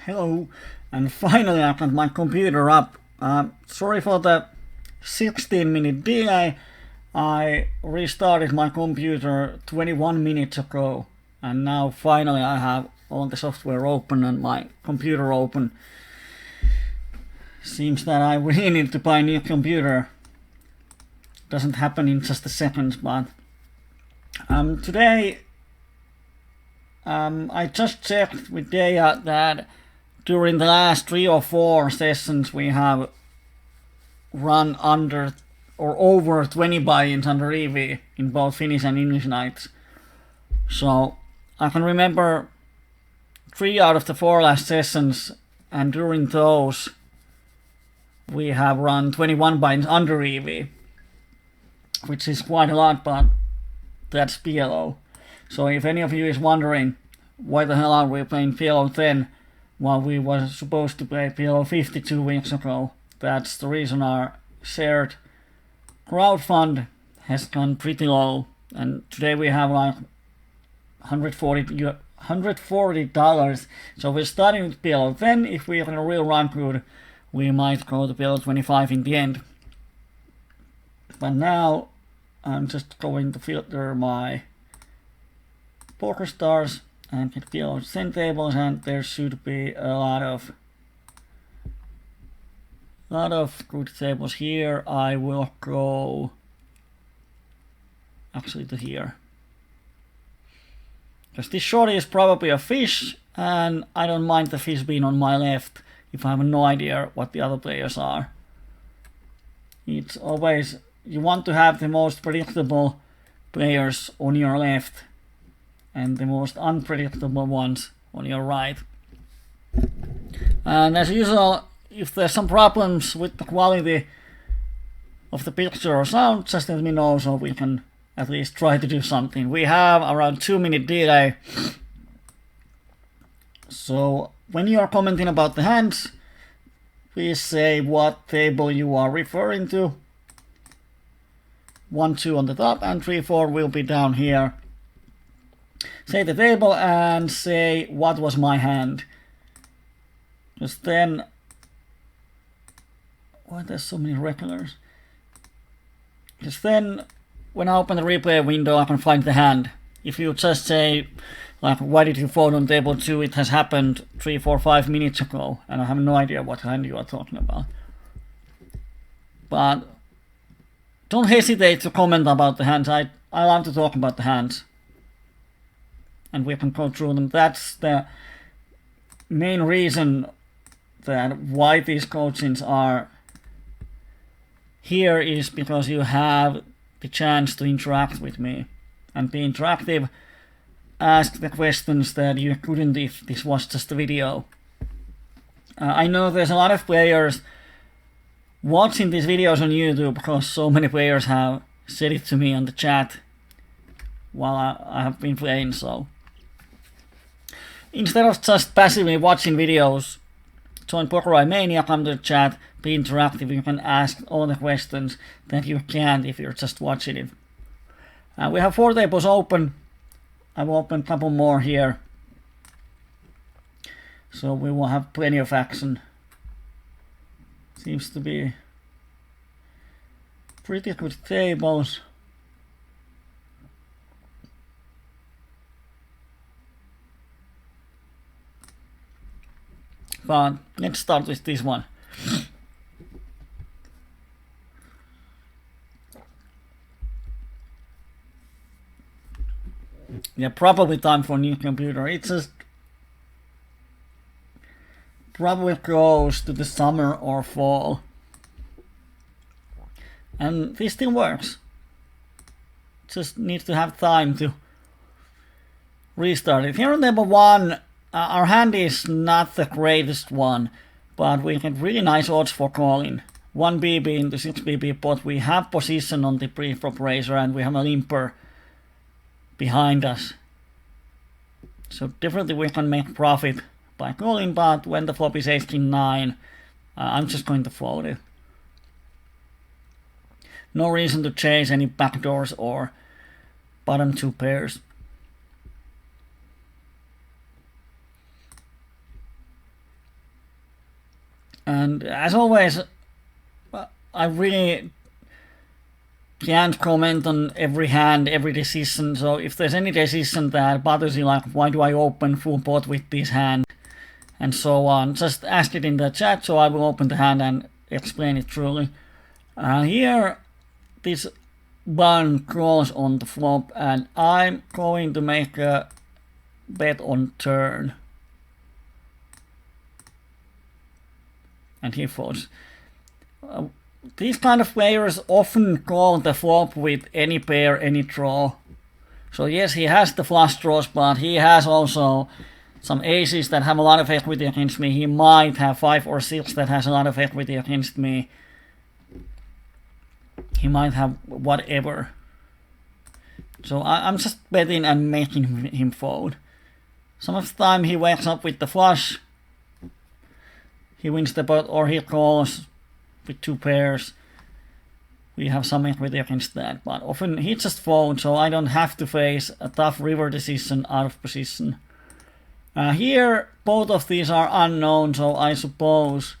Hello, and finally I got my computer up. Sorry for the 16-minute delay. I restarted my computer 21 minutes ago, and now finally I have all the software open and my computer open. Seems that I really need to buy a new computer. Doesn't happen in just a second, but today I just checked with Dea that during the last 3 or 4 sessions we have run under or over 20 buy-ins under EV in both Finnish and English nights. So I can remember 3 out of the 4 last sessions, and during those we have run 21 buy-ins under EV, which is quite a lot, but that's PLO. So if any of you is wondering why the hell are we playing PLO10 while we were supposed to play PLO50 2 weeks ago, that's the reason our shared crowd fund has gone pretty low, and today we have like $140. So we're starting with PLO10. If we are in a real run good, we might go to PLO25 in the end. But now I'm just going to filter my poker stars and get PLO10 tables, and there should be a lot of good tables here. I will go actually to here, because this shorty is probably a fish, and I don't mind the fish being on my left if I have no idea what the other players are. It's always, you want to have the most predictable players on your left and the most unpredictable ones on your right. And as usual, if there's some problems with the quality of the picture or sound, just let me know so we can at least try to do something. We have around 2-minute delay, so when you are commenting about the hands, please say what table you are referring to. 1, 2 on the top, and 3, 4 will be down here. Say the table and say what was my hand. Because then, why there's so many regulars? Because then, when I open the replay window, I can find the hand. If you just say, like, why did you fold on table 2? It has happened 3, 4, 5 minutes ago, and I have no idea what hand you are talking about. But don't hesitate to comment about the hands. I love to talk about the hands, and we can go through them. That's the main reason that why these coachings are here, is because you have the chance to interact with me and be interactive. Ask the questions that you couldn't if this was just a video. I know there's a lot of players watching these videos on YouTube because so many players have said it to me on the chat while I have been playing. So instead of just passively watching videos, join Poker Mania, come to the chat, be interactive. You can ask all the questions that you can't if you're just watching it. We have 4 tables open. I've opened a couple more here, so we will have plenty of action. Seems to be pretty good tables. But let's start with this one. Yeah, probably time for a new computer. It just probably goes to the summer or fall. And this still works. Just need to have time to restart it. Here on table 1, our hand is not the greatest one, but we get really nice odds for calling. 1 BB into 6 BB pot. We have position on the pre-flop raiser, and we have a limper behind us. So definitely we can make profit by calling, but when the flop is 18-9, I'm just going to fold it. No reason to chase any backdoors or bottom 2 pairs. And as always, I really can't comment on every hand, every decision. So if there's any decision that bothers you, like why do I open full pot with this hand and so on, just ask it in the chat, so I will open the hand and explain it truly. Here, this button crawls on the flop, and I'm going to make a bet on turn. And he folds. These kind of players often call the flop with any pair, any draw. So yes, he has the flush draws, but he has also some aces that have a lot of equity against me. He might have 5 or 6 that has a lot of equity against me. He might have whatever. So I'm just betting and making him fold. Some of the time he wakes up with the flush. He wins the pot, or he calls with 2 pairs. We have some equity against that, but often he just folds, so I don't have to face a tough river decision out of position. Here, both of these are unknown, so I suppose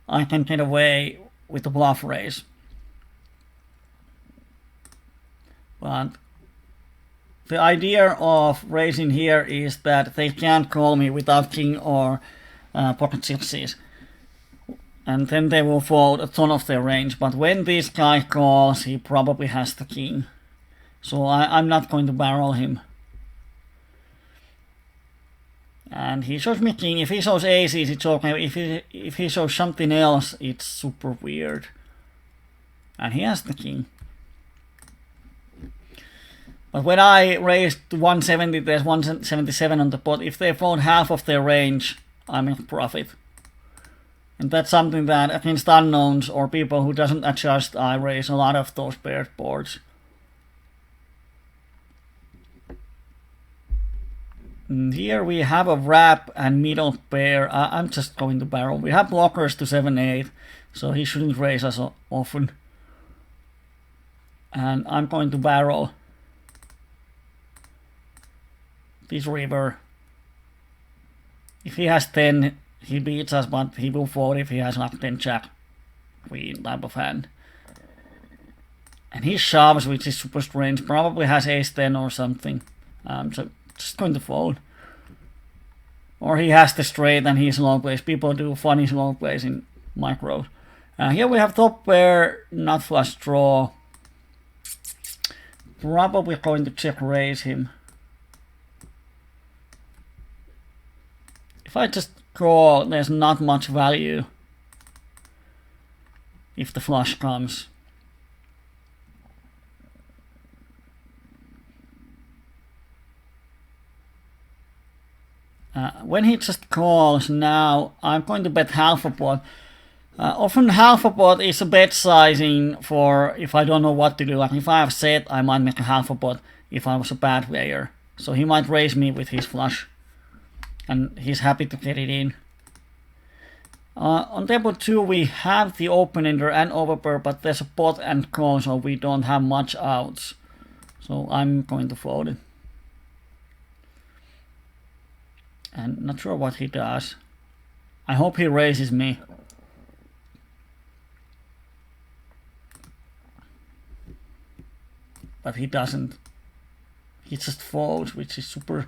I can get away with the bluff raise. But the idea of raising here is that they can't call me without king or pocket sixes. And then they will fold a ton of their range. But when this guy calls, he probably has the king. So I'm not going to barrel him. And he shows me king. If he shows aces, it's okay. If he shows something else, it's super weird. And he has the king. But when I raise to 170, there's 177 on the pot. If they fold half of their range, I make profit. And that's something that against unknowns or people who doesn't adjust, I raise a lot of those paired boards. And here we have a wrap and middle pair. I'm just going to barrel. We have blockers to 7-8, so he shouldn't raise us often. And I'm going to barrel this river. If he has 10, he beats us, but he will fold if he has like 10 jack queen type of hand. And he shoves, which is super strange. Probably has ace 10 or something. So just going to fold. Or he has the straight and he's low plays. People do funny slow plays in micros. Here we have top pair, not flush draw. Probably going to check raise him. If I just call, there's not much value if the flush comes. When he just calls now, I'm going to bet half a pot. Often half a pot is a bet sizing for if I don't know what to do. Like if I have set, I might make a half a pot if I was a bad player. So he might raise me with his flush. And he's happy to get it in. On table 2 we have the open-ender and overpair, but there's a pot and call, so we don't have much outs. So I'm going to fold it. And not sure what he does. I hope he raises me. But he doesn't. He just folds, which is super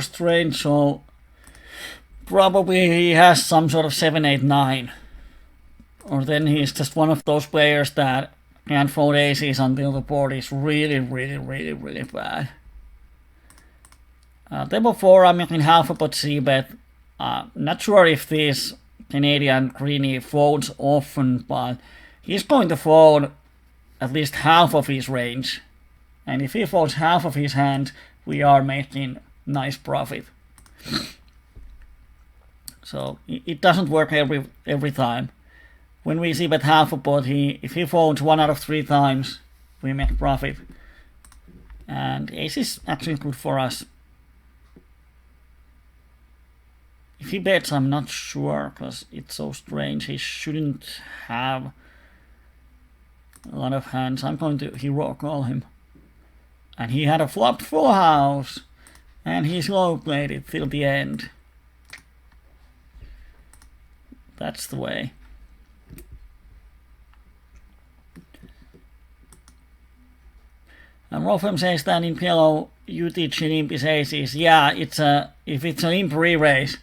strange. So probably he has some sort of 7, 8, 9. Or then he's just one of those players that can't fold aces until the board is really bad. Table 4, I'm making half a pot c-bet. Not sure if this Canadian greenie folds often, but he's going to fold at least half of his range. And if he folds half of his hand, we are making nice profit. So it doesn't work every time. When we c-bet half a pot, if he folds 1 out of 3 times, we make profit. And ace is actually good for us. If he bets, I'm not sure, because it's so strange. He shouldn't have a lot of hands. I'm going to hero call him. And he had a flop full house. And he slow played it till the end. That's the way. And Rofem says that in PLO you teach limp is aces. Yeah, it's if it's a limp re-raise,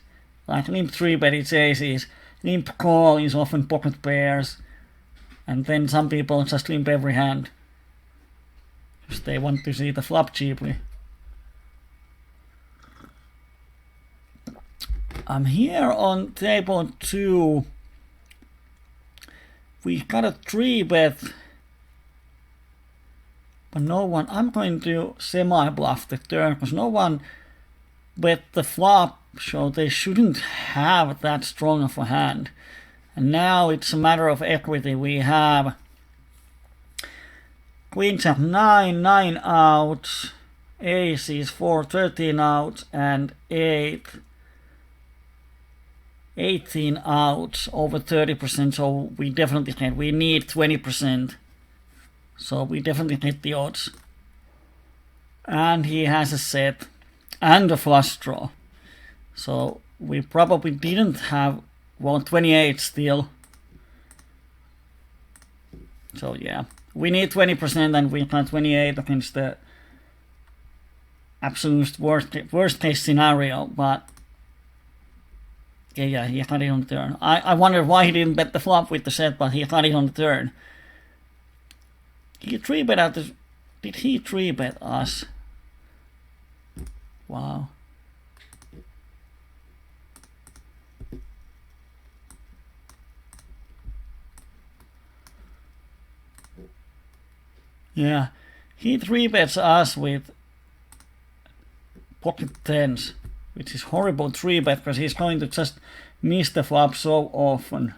like limp 3-bet it's aces. Limp call is often pocket pairs. And then some people just limp every hand. Because they want to see the flop cheaply. I'm here on table 2. We got a 3-bet. But no one, I'm going to semi-bluff the turn because no one bet the flop, so they shouldn't have that strong of a hand. And now it's a matter of equity. We have queens at 9, 9 out, aces 4, 13 out, and 8, 18 out, over 30%, so we definitely can. We need 20%. So we definitely hit the odds. And he has a set and a flush draw. So we probably didn't have, well, 28 still. So yeah, we need 20% and we got 28 against the absolute worst case scenario. But yeah, he got it on the turn. I wonder why he didn't bet the flop with the set, but he got it on the turn. He 3-bet out the... Did he 3-bet us? Wow. Yeah, he 3-bets us with pocket 10s, which is horrible 3-bet because he's going to just miss the flop so often.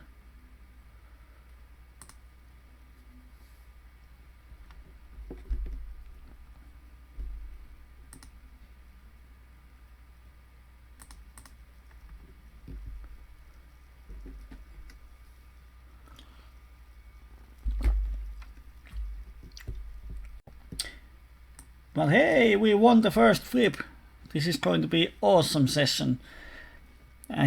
But hey, we won the first flip. This is going to be an awesome session.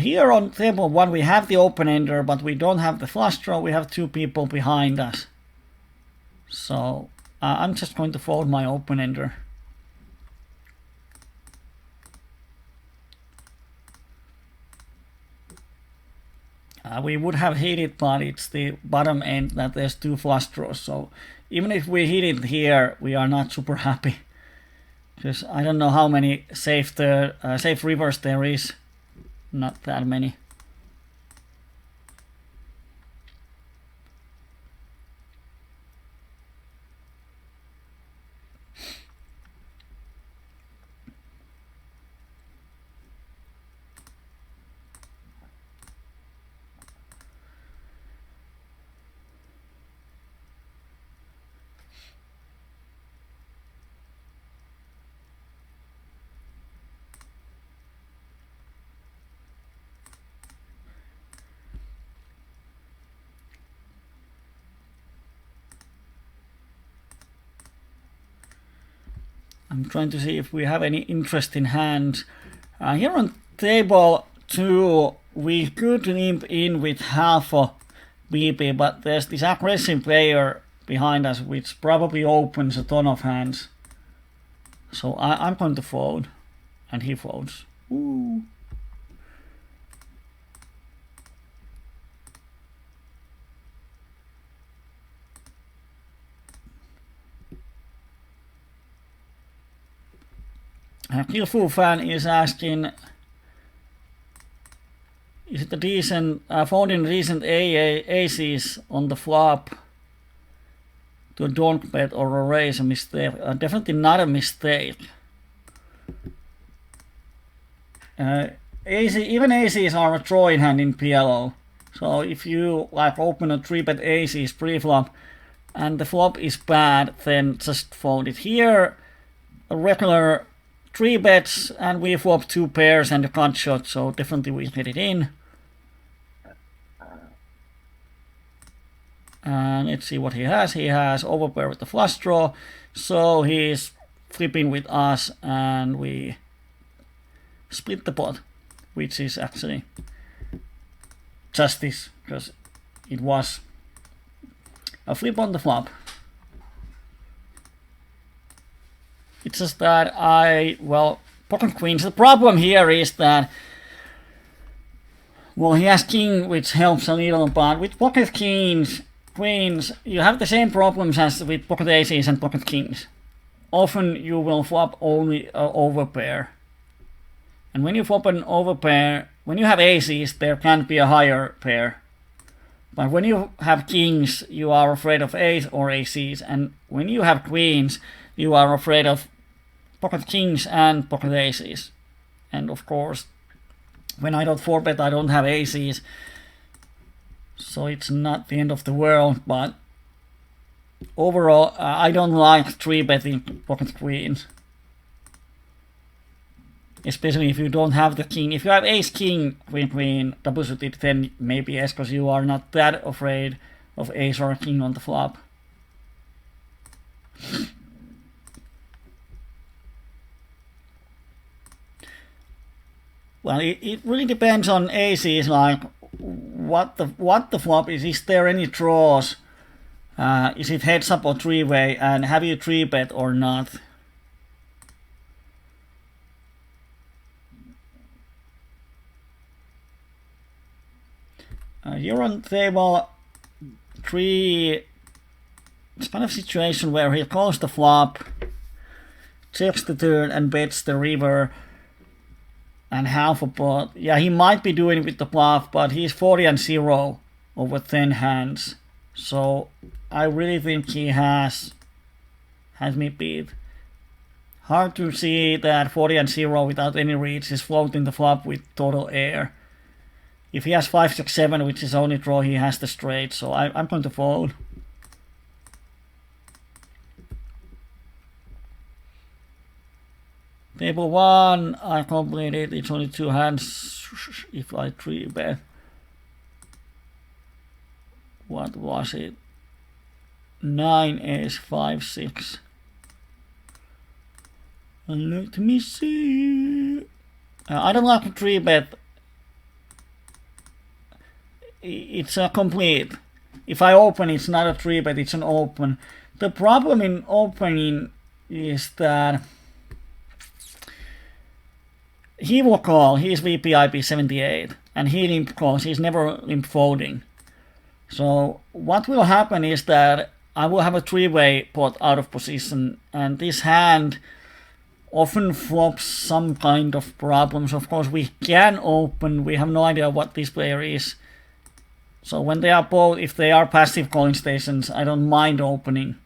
Here on table 1 we have the open-ender, but we don't have the flush draw. We have 2 people behind us. So I'm just going to fold my open-ender. We would have hit it, but it's the bottom end that there's 2 flush draws. So even if we hit it here, we are not super happy. Because I don't know how many safe rivers there is. Not that many. I'm trying to see if we have any interesting hands. Here on table 2, we could limp in with half a BP, but there's this aggressive player behind us which probably opens a ton of hands. So I'm going to fold, and he folds. Ooh. Killful fan is asking, is it a decent, folding recent aces on the flop to a donk bet or a raise a mistake? Definitely not a mistake. Even aces are a drawing hand in PLO. So if you like open a 3-bet aces pre-flop and the flop is bad, then just fold it. Here, a regular 3 bets and we flop 2 pairs and a cut shot, so definitely we get it in. And let's see what he has. He has overpair with the flush draw, so he's flipping with us and we split the pot, which is actually just this, because it was a flip on the flop. It's just that pocket queens. The problem here is that, well, he has king, which helps a little, but with pocket queens, you have the same problems as with pocket aces and pocket kings. Often you will flop only an overpair. And when you flop an overpair, when you have aces, there can be a higher pair. But when you have kings, you are afraid of ace or aces. And when you have queens, you are afraid of pocket kings and pocket aces. And of course, when I don't 4-bet, I don't have aces. So it's not the end of the world, but overall, I don't like 3-betting pocket queens. Especially if you don't have the king. If you have ace, king, queen, double suited, then maybe yes, because you are not that afraid of ace or king on the flop. Well, it really depends on aces, like what the flop is. Is there any draws? Is it heads up or 3-way? And have you 3-bet or not? You're on table 3. It's kind of situation where he calls the flop, checks the turn, and bets the river and half a pot. Yeah, he might be doing it with the bluff, but he's 40-0 over 10 hands. So I really think he has me beat. Hard to see that 40-0 without any reads is floating the flop with total air. If he has 5, 6, 7, which is only draw, he has the straight, so I'm going to fold. Table 1, I completed, it's only 2 hands if I 3-bet. What was it? 9, ace, 5, 6. Let me see. I don't like to 3-bet. It's a complete. If I open, it's not a 3-bet, it's an open. The problem in opening is that he will call. He's VPIP 78, and he limp calls. He's never limp folding. So what will happen is that I will have a 3-way pot out of position, and this hand often flops some kind of problems. Of course, we can open. We have no idea what this player is. So when they are both, if they are passive calling stations, I don't mind opening.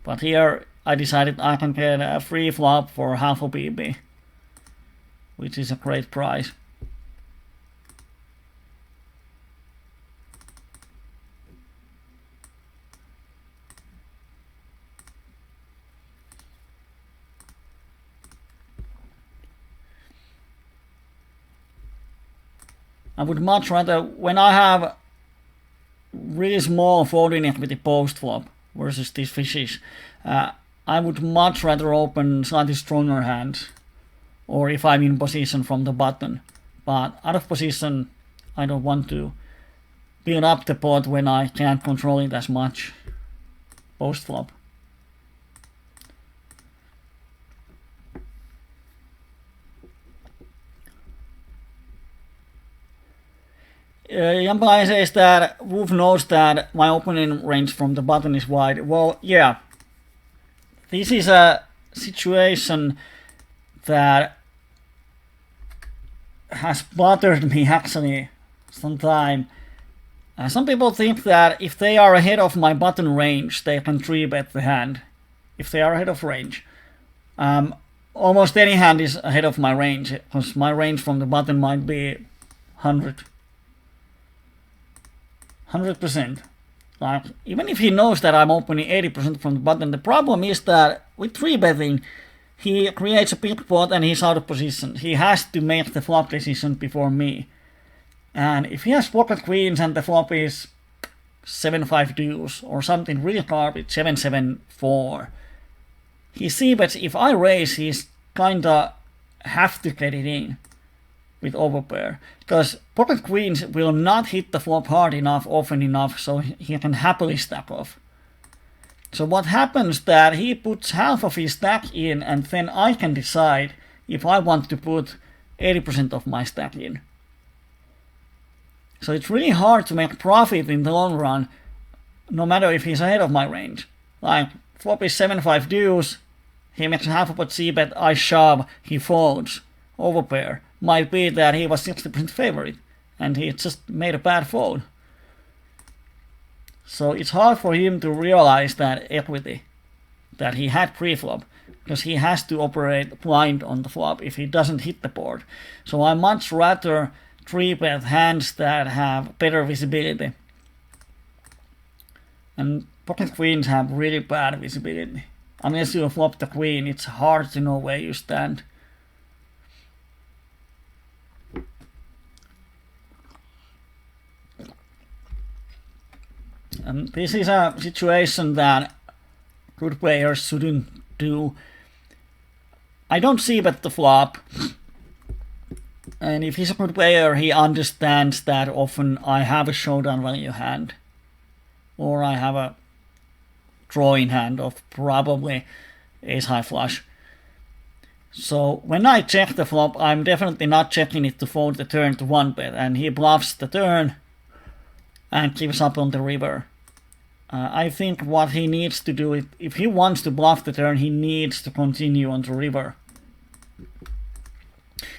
But here I decided I can get a free flop for half a BB, which is a great price. I would much rather, when I have really small folding equity post flop versus these fishes, I would much rather open slightly stronger hands, or if I'm in position from the button. But out of position, I don't want to build up the pot when I can't control it as much post flop. Jambalaya says that Wolf knows that my opening range from the button is wide. Well, yeah. This is a situation that has bothered me actually sometime. Some people think that if they are ahead of my button range, they can 3-bet the hand. If they are ahead of range. Almost any hand is ahead of my range, because my range from the button might be 100%. Like, even if he knows that I'm opening 80% from the button, the problem is that with 3-betting, he creates a big pot and he's out of position. He has to make the flop decision before me. And if he has pocket queens and the flop is 7-5 deuce or something really garbage, 7-7-4, he c-bets. If I raise, he's kinda have to get it in. with overpair, because pocket queens will not hit the flop hard enough often enough so he can happily stack off. So what happens that he puts half of his stack in, and then I can decide if I want to put 80% of my stack in. So it's really hard to make profit in the long run, no matter if he's ahead of my range. Like, flop is 7-5 deuce, he makes half a pot c-bet, I shove, he folds. Overpair. Might be that he was 60% favorite, and he just made a bad fold. So it's hard for him to realize that equity that he had pre-flop, because he has to operate blind on the flop if he doesn't hit the board. So I much rather 3-bet hands that have better visibility. And pocket queens have really bad visibility. Unless you flop the queen, it's hard to know where you stand. And this is a situation that good players shouldn't do. I don't see bet the flop. And if he's a good player, he understands that often I have a showdown value hand. Or I have a drawing hand of probably ace high flush. So when I check the flop, I'm definitely not checking it to fold the turn to 1-bet. And he bluffs the turn and gives up on the river. I think what he needs to do, if he wants to bluff the turn, he needs to continue on the river.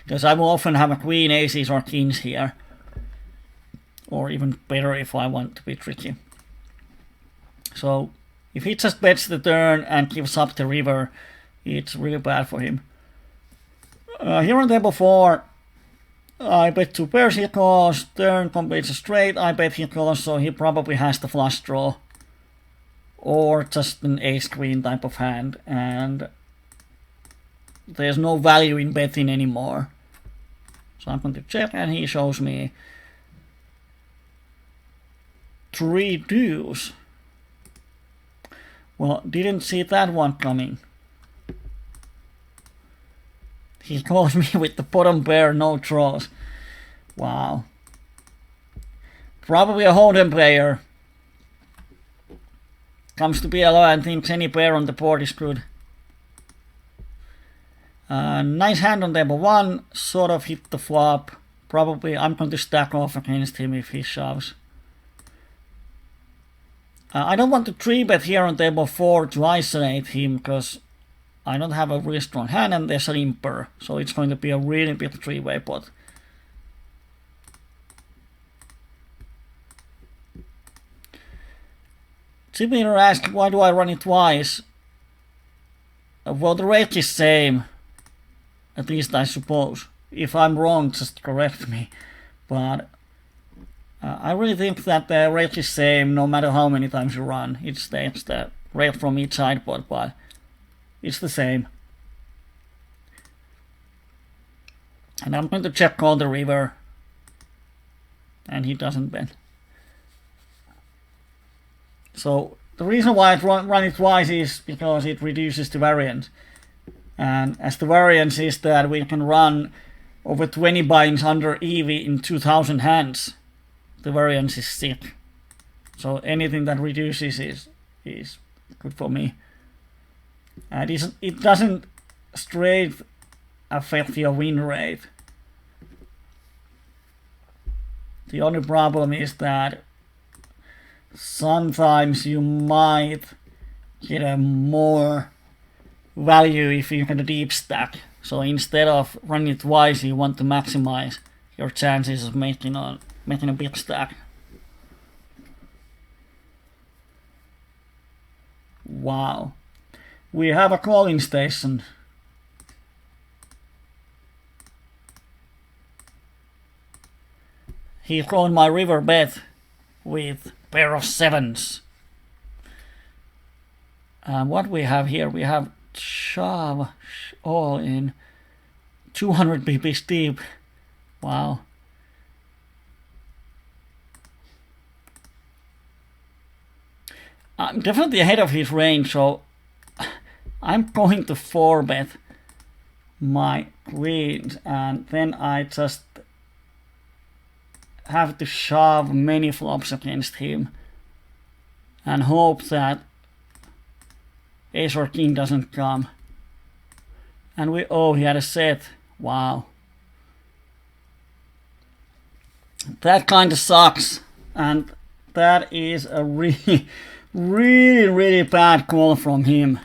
Because I will often have a queen, aces, or kings here. Or even better if I want to be tricky. So if he just bets the turn and gives up the river, it's really bad for him. Here on table 4, I bet 2 pairs he calls, turn completes a straight, I bet he calls, so he probably has the flush draw. Or just an ace-queen type of hand, and there's no value in betting anymore. So I'm going to check, and he shows me 3 deuce. Well, didn't see that one coming. He calls me with the bottom pair, no draws. Wow. Probably a hold'em player. Comes to PLO and thinks any pair on the board is good. Nice hand on table 1, sort of hit the flop. Probably I'm going to stack off against him if he shoves. I don't want to 3-bet here on table 4 to isolate him, because I don't have a really strong hand and there's a limper, so it's going to be a really big 3-way pot. Jimmy asked, why do I run it twice? Well, the rate is same. At least I suppose. If I'm wrong, just correct me. But I really think that the rate is same no matter how many times you run. It's the rate from each sideboard, but it's the same. And I'm going to check call the river. And he doesn't bet. So the reason why I run it twice is because it reduces the variance. And as the variance is that we can run over 20 buy-ins under EV in 2000 hands, the variance is sick. So anything that reduces is good for me. And it doesn't straight affect your win rate. The only problem is that sometimes you might get a more value if you can deep stack. So instead of running it twice, you want to maximize your chances of making a big stack. Wow. We have a calling station. He called my river bet with pair of 7s. And what we have here, we have shove all in 200 pp deep. Wow. I'm definitely ahead of his range, so I'm going to 4-bet my queens, and then I just have to shove many flops against him and hope that ace or king doesn't come. And he had a set. Wow. That kind of sucks. And that is a really, really, really bad call from him.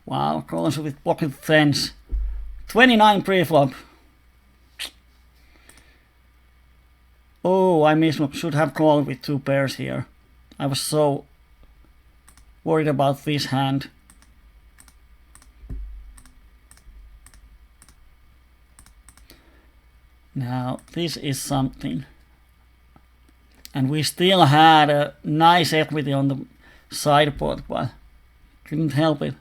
Wow, calls with pocket tens. 29 pre-flop. Oh, I should have called with 2 pairs here. I was so worried about this hand. Now, this is something. And we still had a nice equity on the sideboard, but couldn't help it.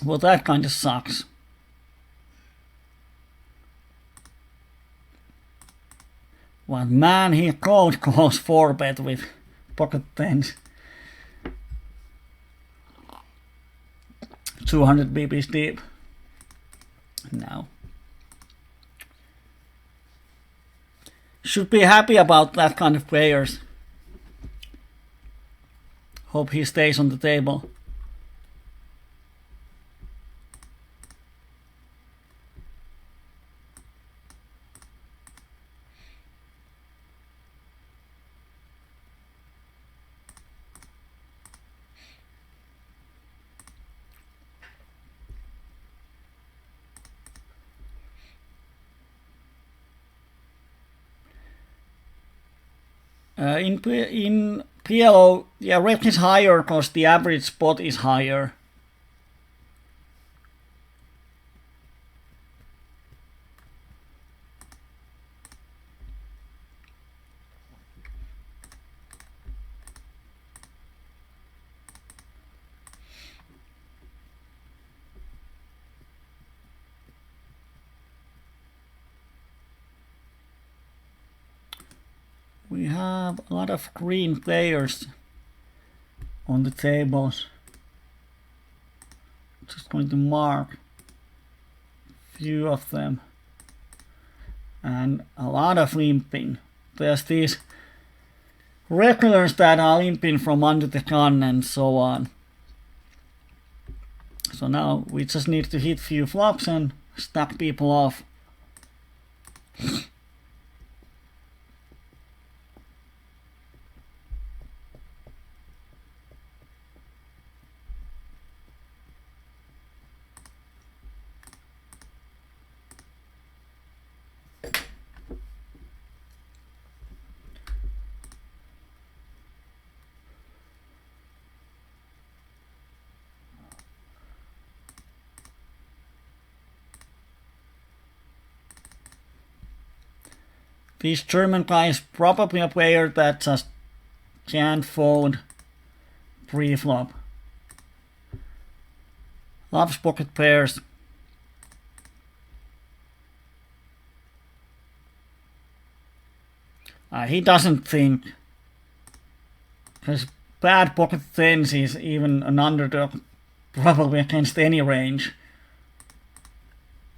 Well, that kind of sucks. Well, man, he calls 4-bet with pocket tens. 200 BPs deep. Now. Should be happy about that kind of players. Hope he stays on the table. In PLO, yeah, rep is higher because the average spot is higher. We have a lot of green players on the tables. Just going to mark a few of them. And a lot of limping. There's these regulars that are limping from under the gun and so on. So now we just need to hit few flops and stack people off. This German guy is probably a player that just can't fold pre-flop. Loves pocket pairs. He doesn't think. His bad pocket tens is even an underdog, probably against any range.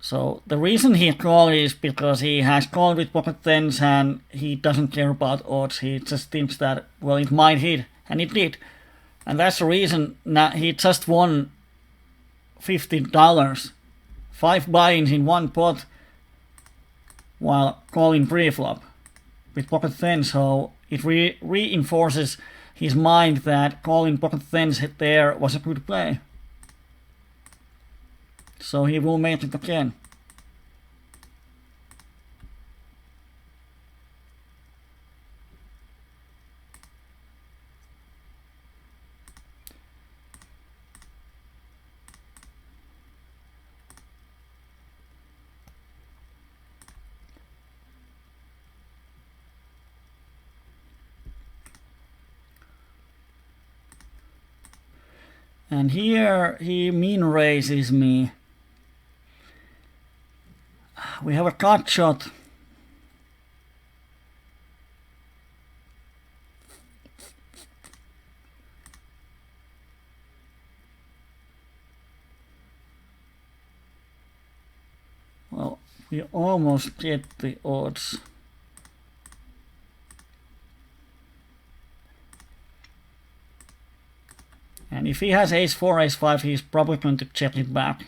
So the reason he called is because he has called with pocket tens and he doesn't care about odds. He just thinks that, well, it might hit, and it did. And that's the reason that he just won $50. 5 buy-ins in one pot while calling pre-flop with pocket tens. So it reinforces his mind that calling pocket tens there was a good play. So he will make it again. And here he min raises me. We have a cut shot. We almost get the odds. And if he has ace 4, ace 5, he's probably going to check it back.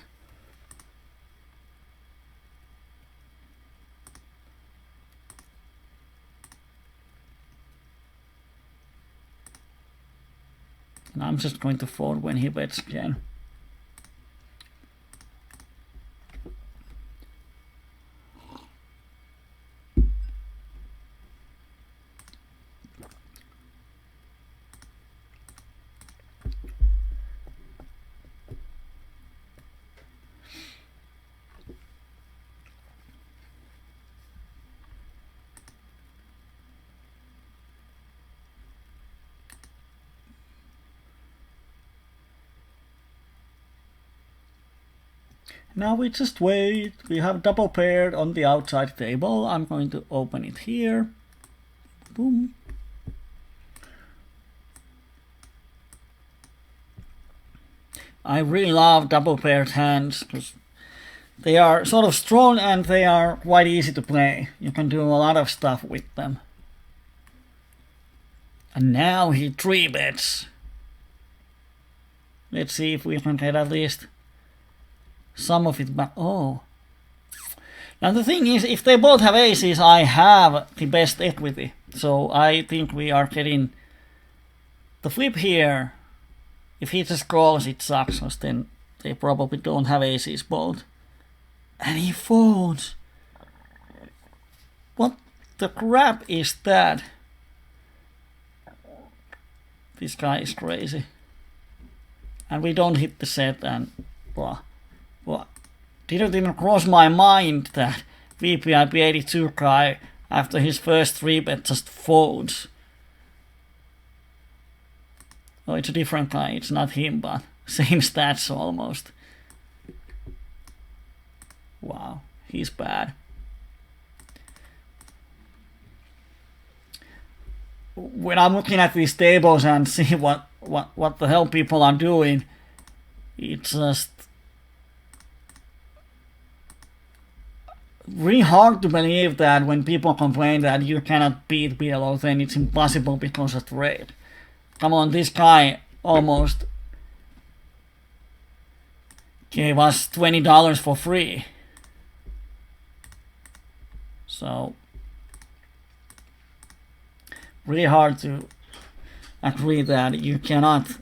And I'm just going to fold when he bets again. Now we just wait. We have double paired on the outside table. I'm going to open it here. Boom. I really love double paired hands because they are sort of strong and they are quite easy to play. You can do a lot of stuff with them. And now he 3-bets. Let's see if we can get at least some of it back. Oh. Now the thing is, if they both have aces, I have the best equity. So I think we are getting the flip here. If he just calls, it sucks, because then they probably don't have aces both. And he folds. What the crap is that? This guy is crazy. And we don't hit the set, and blah. What? Didn't even cross my mind that VPIP82 guy, after his first 3-bet, just folds. Oh, it's a different guy. It's not him, but same stats almost. Wow, he's bad. When I'm looking at these tables and see what the hell people are doing, it's just really hard to believe that when people complain that you cannot beat PLO10, it's impossible because of the rate. Come on, this guy almost gave us $20 for free. So, really hard to agree that you cannot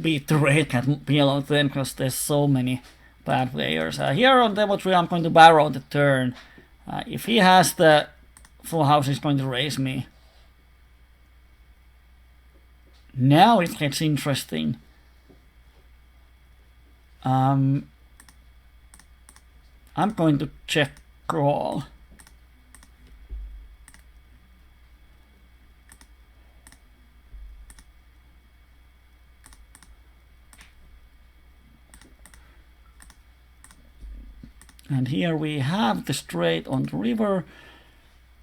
beat the rate at PLO10 because there's so many bad players. Here on demo 3 I'm going to barrel the turn. If he has the full house, he's going to raise me. Now it gets interesting. I'm going to check call. And here we have the straight on the river.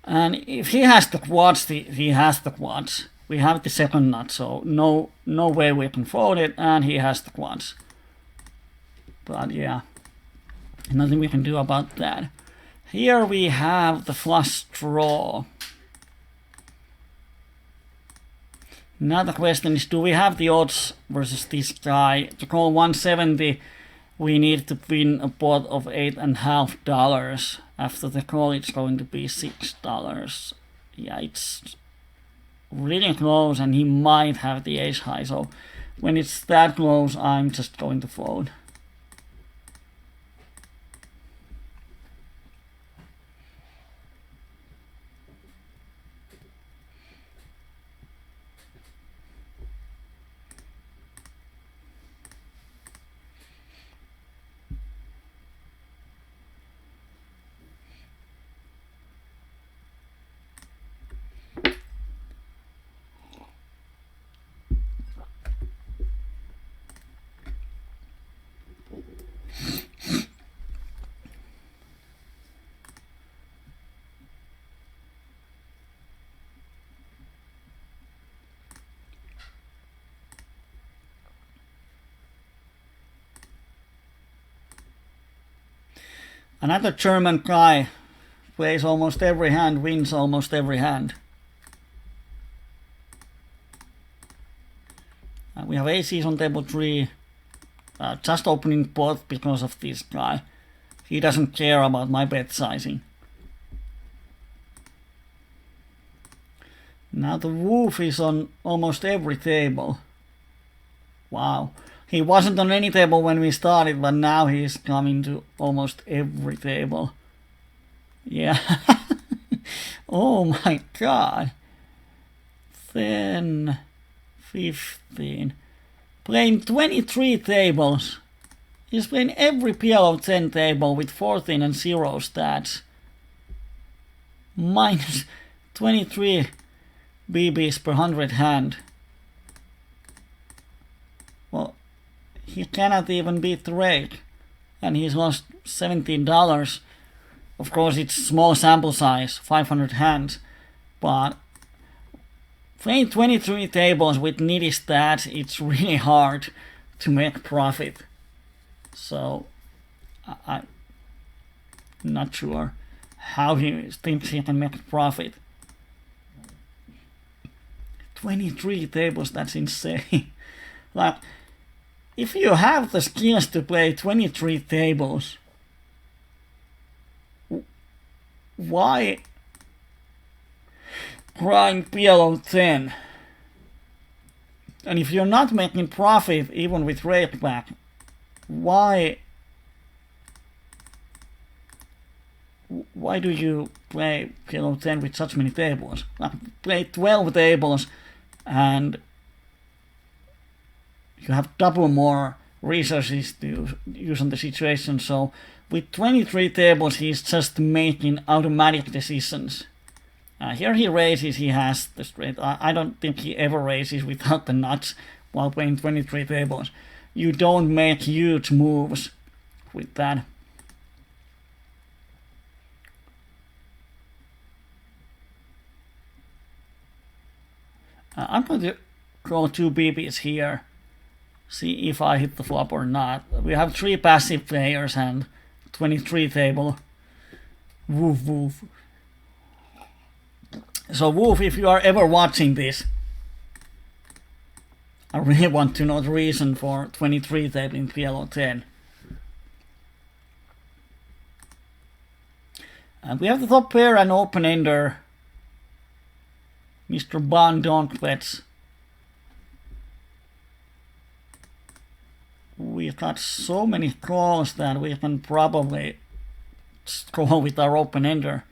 And if he has the quads, he has the quads. We have the second nut, so no way we can fold it, and he has the quads. But yeah, nothing we can do about that. Here we have the flush draw. Now the question is, do we have the odds versus this guy? To call 170, we need to win a pot of $8.50. After the call, it's going to be $6. Yeah, it's really close, and he might have the ace high. So when it's that close, I'm just going to fold. Another German guy plays almost every hand, wins almost every hand. We have aces on table 3. Just opening pot because of this guy. He doesn't care about my bet sizing. Now the wolf is on almost every table. Wow. He wasn't on any table when we started, but now he's coming to almost every table. Yeah. Oh my god. 10, 15. Playing 23 tables. He's playing every PLO10 table with 14 and 0 stats. Minus 23 BBs per 100 hand. Well, he cannot even beat the rake. And he's lost $17. Of course, it's small sample size, 500 hands. But playing 23 tables with nitty stats, it's really hard to make profit. So, I'm not sure how he thinks he can make profit. 23 tables, that's insane. Like, if you have the skills to play 23 tables, why grind PLO10? And if you're not making profit even with rake back, why do you play PLO10 with such many tables? Like, play 12 tables and you have double more resources to use on the situation. So with 23 tables, he's just making automatic decisions. Here he raises, he has the straight. I don't think he ever raises without the nuts while playing 23 tables. You don't make huge moves with that. I'm going to roll 2 BBs here. See if I hit the flop or not. We have 3 passive players and 23 table. Woof woof. So Wolf, if you are ever watching this, I really want to know the reason for 23 table in PLO10. And we have the top pair and open ender, Mr. Bon Donklets. We've got so many calls that we can probably just go with our open ender.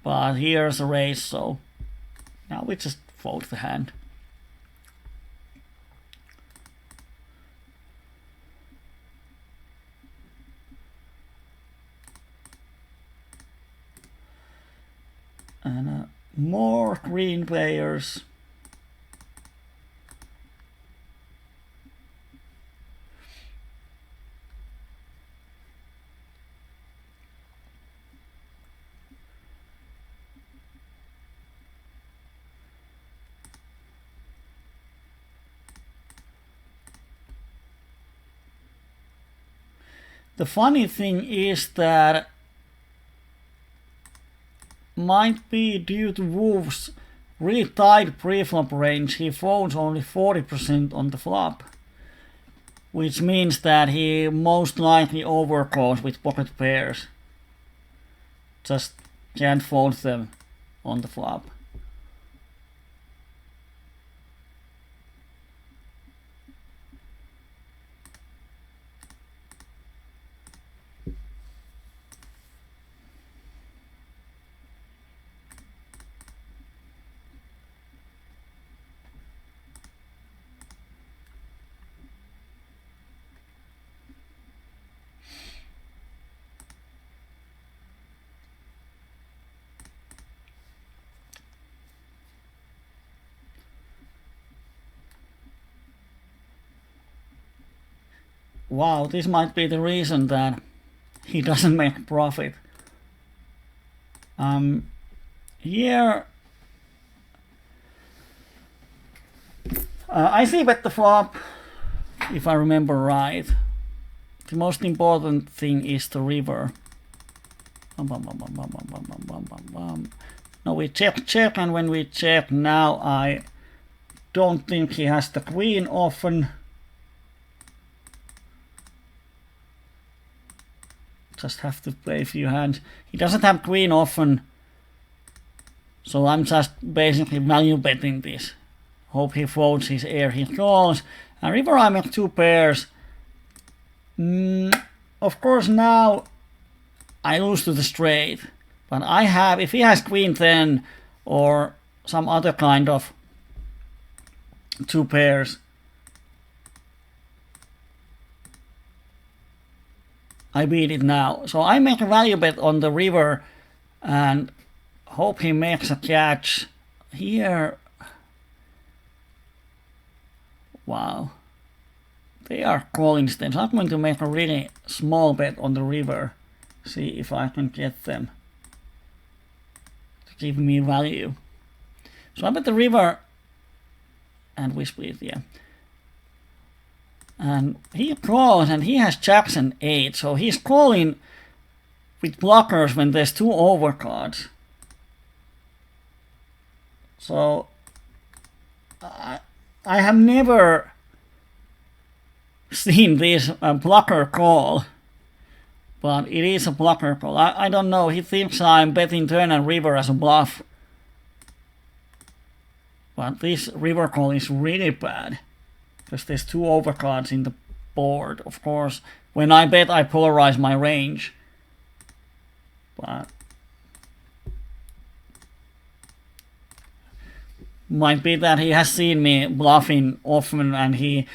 But here's a raise, so now we just fold the hand. And more green players. The funny thing is that might be due to Wolf's really tight pre-flop range, he folds only 40% on the flop. Which means that he most likely overcalls with pocket pairs. Just can't fold them on the flop. Wow, this might be the reason that he doesn't make profit. Here I see bet the flop, if I remember right. The most important thing is the river. No, we check, and when we check now, I don't think he has the queen often. Just have to play a few hands. He doesn't have queen often, so I'm just basically value betting this. Hope he folds his heir, he calls. And river I make 2 pairs. Of course now I lose to the straight. But I have, if he has queen 10 or some other kind of 2 pairs, I beat it now. So I make a value bet on the river and hope he makes a catch. Here, wow, they are calling instead. So I'm going to make a really small bet on the river. See if I can get them to give me value. So I bet the river and we split, yeah. And he calls and he has jacks and 8, so he's calling with blockers when there's 2 overcards. So I have never seen this blocker call, but it is a blocker call. I don't know, he thinks I'm betting turn and river as a bluff. But this river call is really bad. Because there's 2 overcards in the board. Of course, when I bet, I polarize my range. But might be that he has seen me bluffing often, and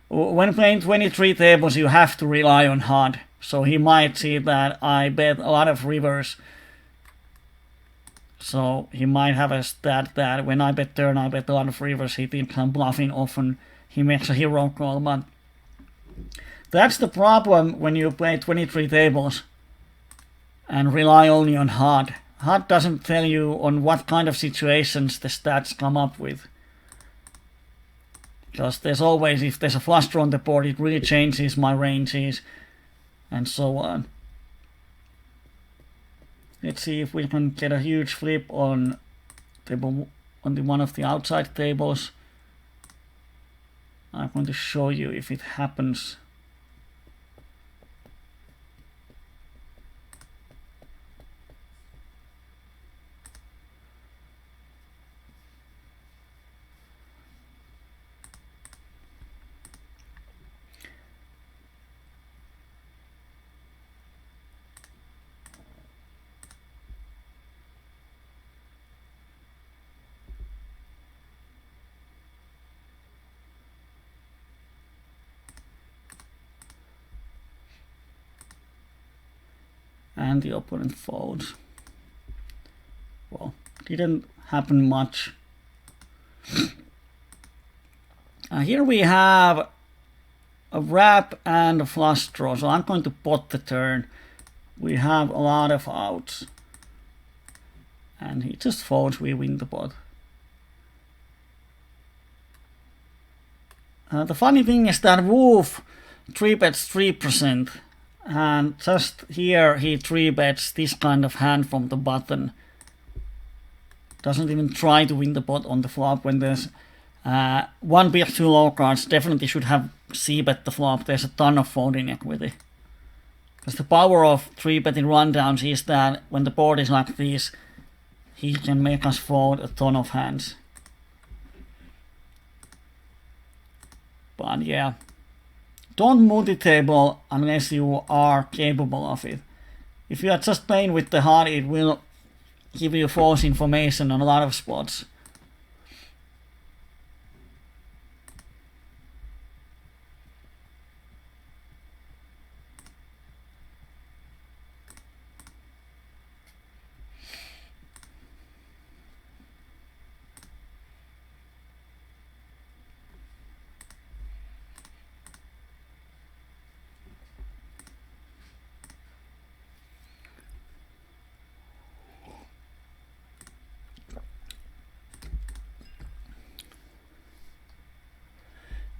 when playing 23 tables, you have to rely on HUD. So he might see that I bet a lot of rivers. So he might have a stat that when I bet turn, I bet a lot of rivers. He thinks I'm bluffing often. He makes a hero call, but that's the problem when you play 23 tables and rely only on HUD. HUD doesn't tell you on what kind of situations the stats come up with. Because there's always, if there's a flush draw on the board, it really changes my ranges and so on. Let's see if we can get a huge flip on one of the outside tables. I'm going to show you if it happens. And the opponent folds. Well, didn't happen much. Here we have a wrap and a flush draw, so I'm going to pot the turn. We have a lot of outs. And he just folds, we win the pot. The funny thing is that Wolf 3-bets 3%. And just here he 3-bets this kind of hand from the button. Doesn't even try to win the pot on the flop when there's 1 big 2 low cards. Definitely should have c-bet the flop. There's a ton of folding equity. Because the power of 3-betting rundowns is that when the board is like this, he can make us fold a ton of hands. But yeah. Don't multi-table unless you are capable of it. If you are just playing with the HUD, it will give you false information on a lot of spots.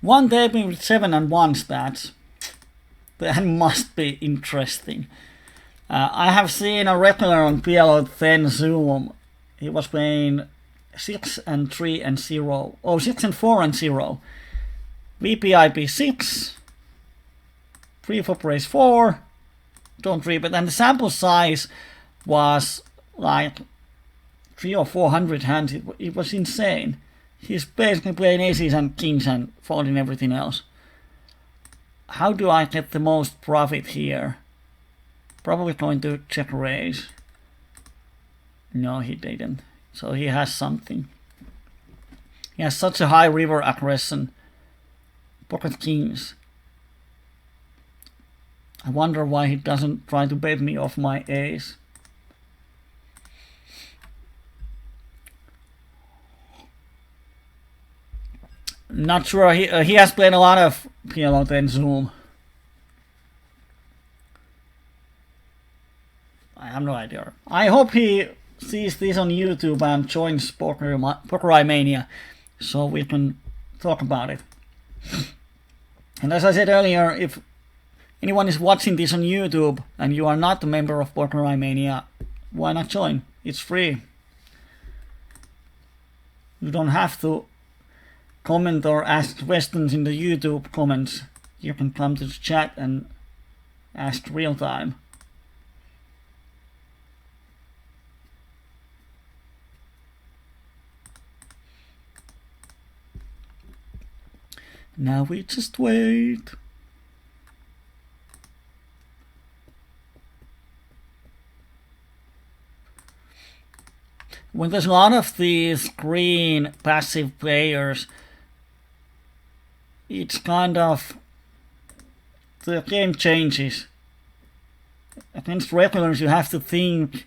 One taping with 7 and 1 stats. That must be interesting. I have seen a regular on PLO10 Zoom. He was playing 6 and 3 and 0. Oh, 6 and 4 and 0. VPIP 6. Preflop raise 4. Don't read it. And the sample size was like 300 or 400 hands. It was insane. He's basically playing aces and kings and folding everything else. How do I get the most profit here? Probably going to check raise. No, he didn't. So he has something. He has such a high river aggression. Pocket kings. I wonder why he doesn't try to bet me off my ace. Not sure. He has played a lot of PLO10 Zoom. I have no idea. I hope he sees this on YouTube and joins Poker Mania so we can talk about it. And as I said earlier, if anyone is watching this on YouTube and you are not a member of Poker Mania, why not join? It's free. You don't have to comment or ask questions in the YouTube comments. You can come to the chat and ask real time. Now we just wait. When there's a lot of these green passive players, it's kind of the game changes. Against regulars you have to think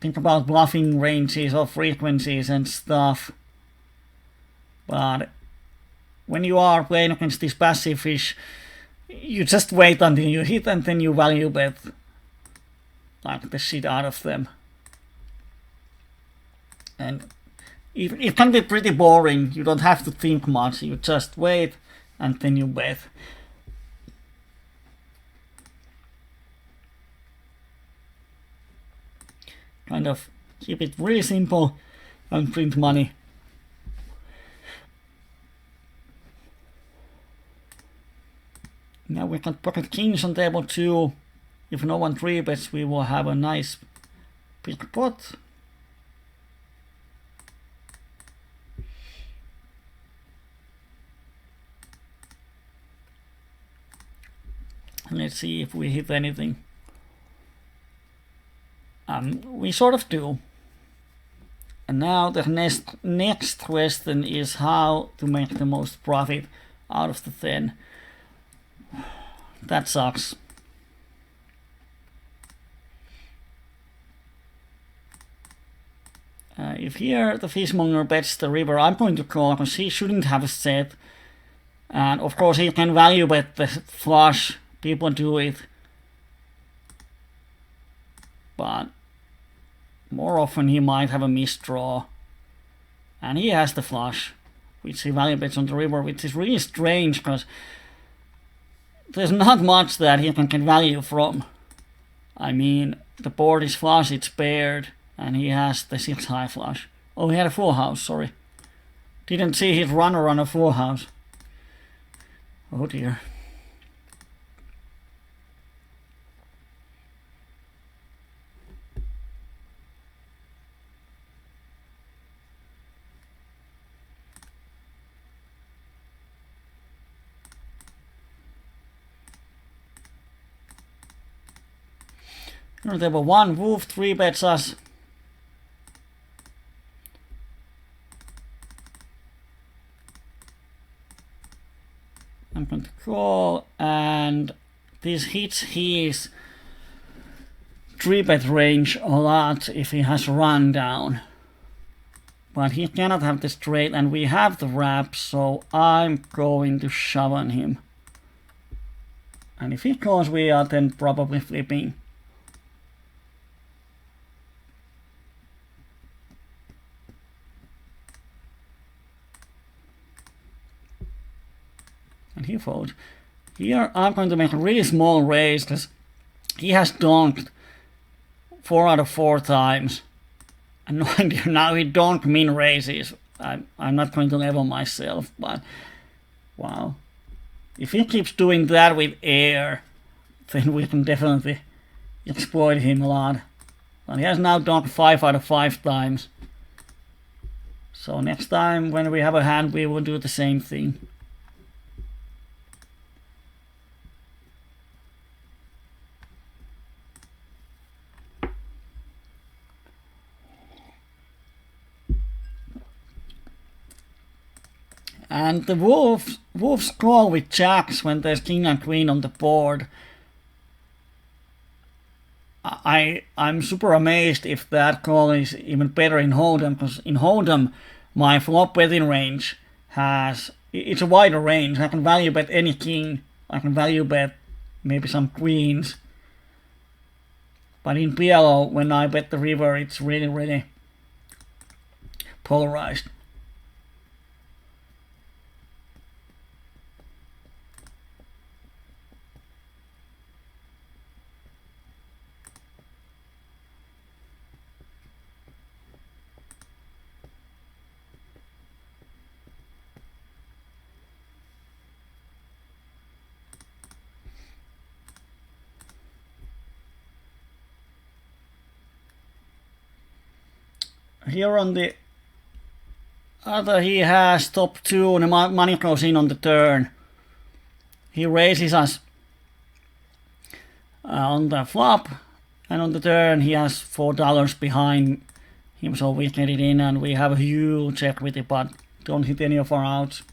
about bluffing ranges or frequencies and stuff. But when you are playing against these passive fish, you just wait until you hit and then you value bet like the shit out of them. And it can be pretty boring. You don't have to think much. You just wait and then you bet. Kind of keep it really simple and print money. Now we got pocket kings on table 2. If no one 3-bets, we will have a nice big pot. Let's see if we hit anything. We sort of do. And now the next question is how to make the most profit out of the 10. That sucks. If here the fishmonger bets the river, I'm going to call because he shouldn't have a set. And of course he can value bet the flush. People do it. But more often he might have a misdraw. And he has the flush, which he value bets on the river, which is really strange because there's not much that he can get value from. I mean, the board is flush, it's paired, and he has the 6 high flush. Oh, he had a full house, sorry. Didn't see his runner on a full house. Oh dear. There were 1 wolf 3-bets us. I'm going to call, and this hits his 3-bet range a lot if he has run down. But he cannot have the straight, and we have the wrap, so I'm going to shove on him. And if he calls, we are then probably flipping. And he folds. Here I'm going to make a really small raise because He has donked 4 out of 4 times. And no idea, now he donked min raises. I'm not going to level myself, but wow. If he keeps doing that with air, then we can definitely exploit him a lot. But he has now donked 5 out of 5 times. So next time when we have a hand, we will do the same thing. And the wolf's call with jacks when there's king and queen on the board. I'm super amazed if that call is even better in Hold'em, because in Hold'em my flop betting range it's a wider range. I can value bet any king, I can value bet maybe some queens. But in PLO, when I bet the river, it's really polarized. Here on the other, he has top 2, and the money goes in on the turn. He raises us on the flop, and on the turn he has $4 behind him, so we get it in, and we have a huge equity, but don't hit any of our outs.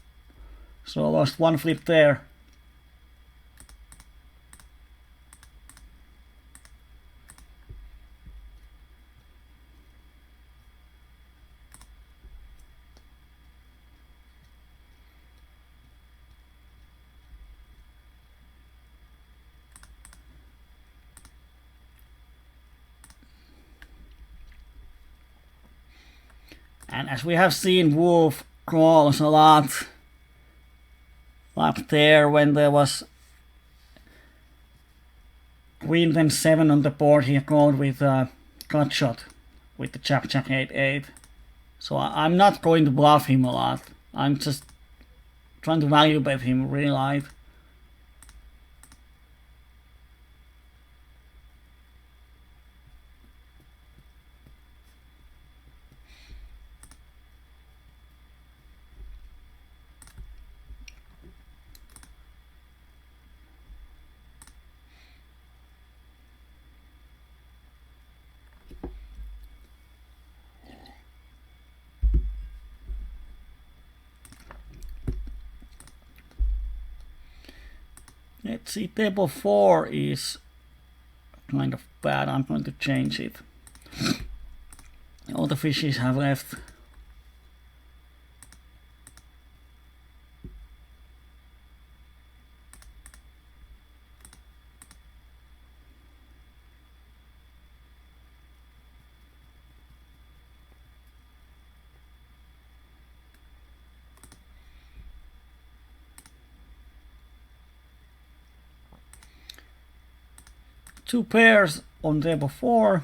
So lost 1 flip there. And as we have seen, wolf calls a lot up there when there was queen then 7 on the board. He called with a gut shot with the jack 8-8. So I'm not going to bluff him a lot. I'm just trying to value bet him really light. Let's see, table 4 is kind of bad. I'm going to change it. All the fishes have left. Two pairs on table 4,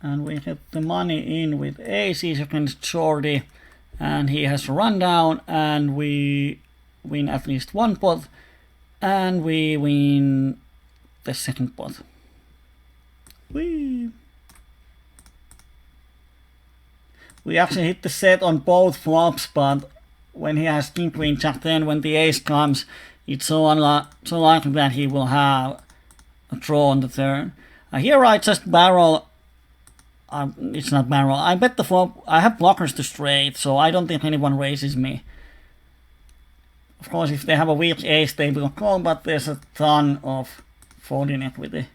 and we get the money in with aces against Shorty, and he has a rundown, and we win at least 1 pot, and we win the second pot. We actually hit the set on both flops, but when he has king queen jack 10, when the ace comes, it's so likely that he will have a draw on the turn. Here I just barrel. It's not barrel. I bet the flop. I have blockers to straight, so I don't think anyone raises me. Of course, if they have a weak ace, they will call, but there's a ton of folding equity.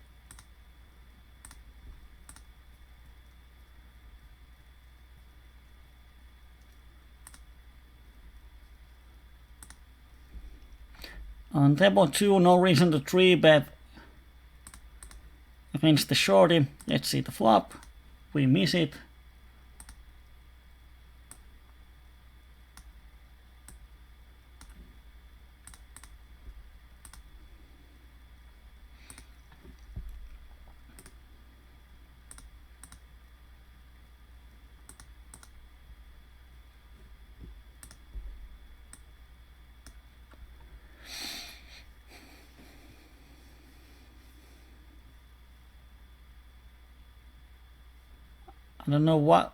On table 2, no reason to 3-bet against the shorty. Let's see the flop. We miss it. I don't know what.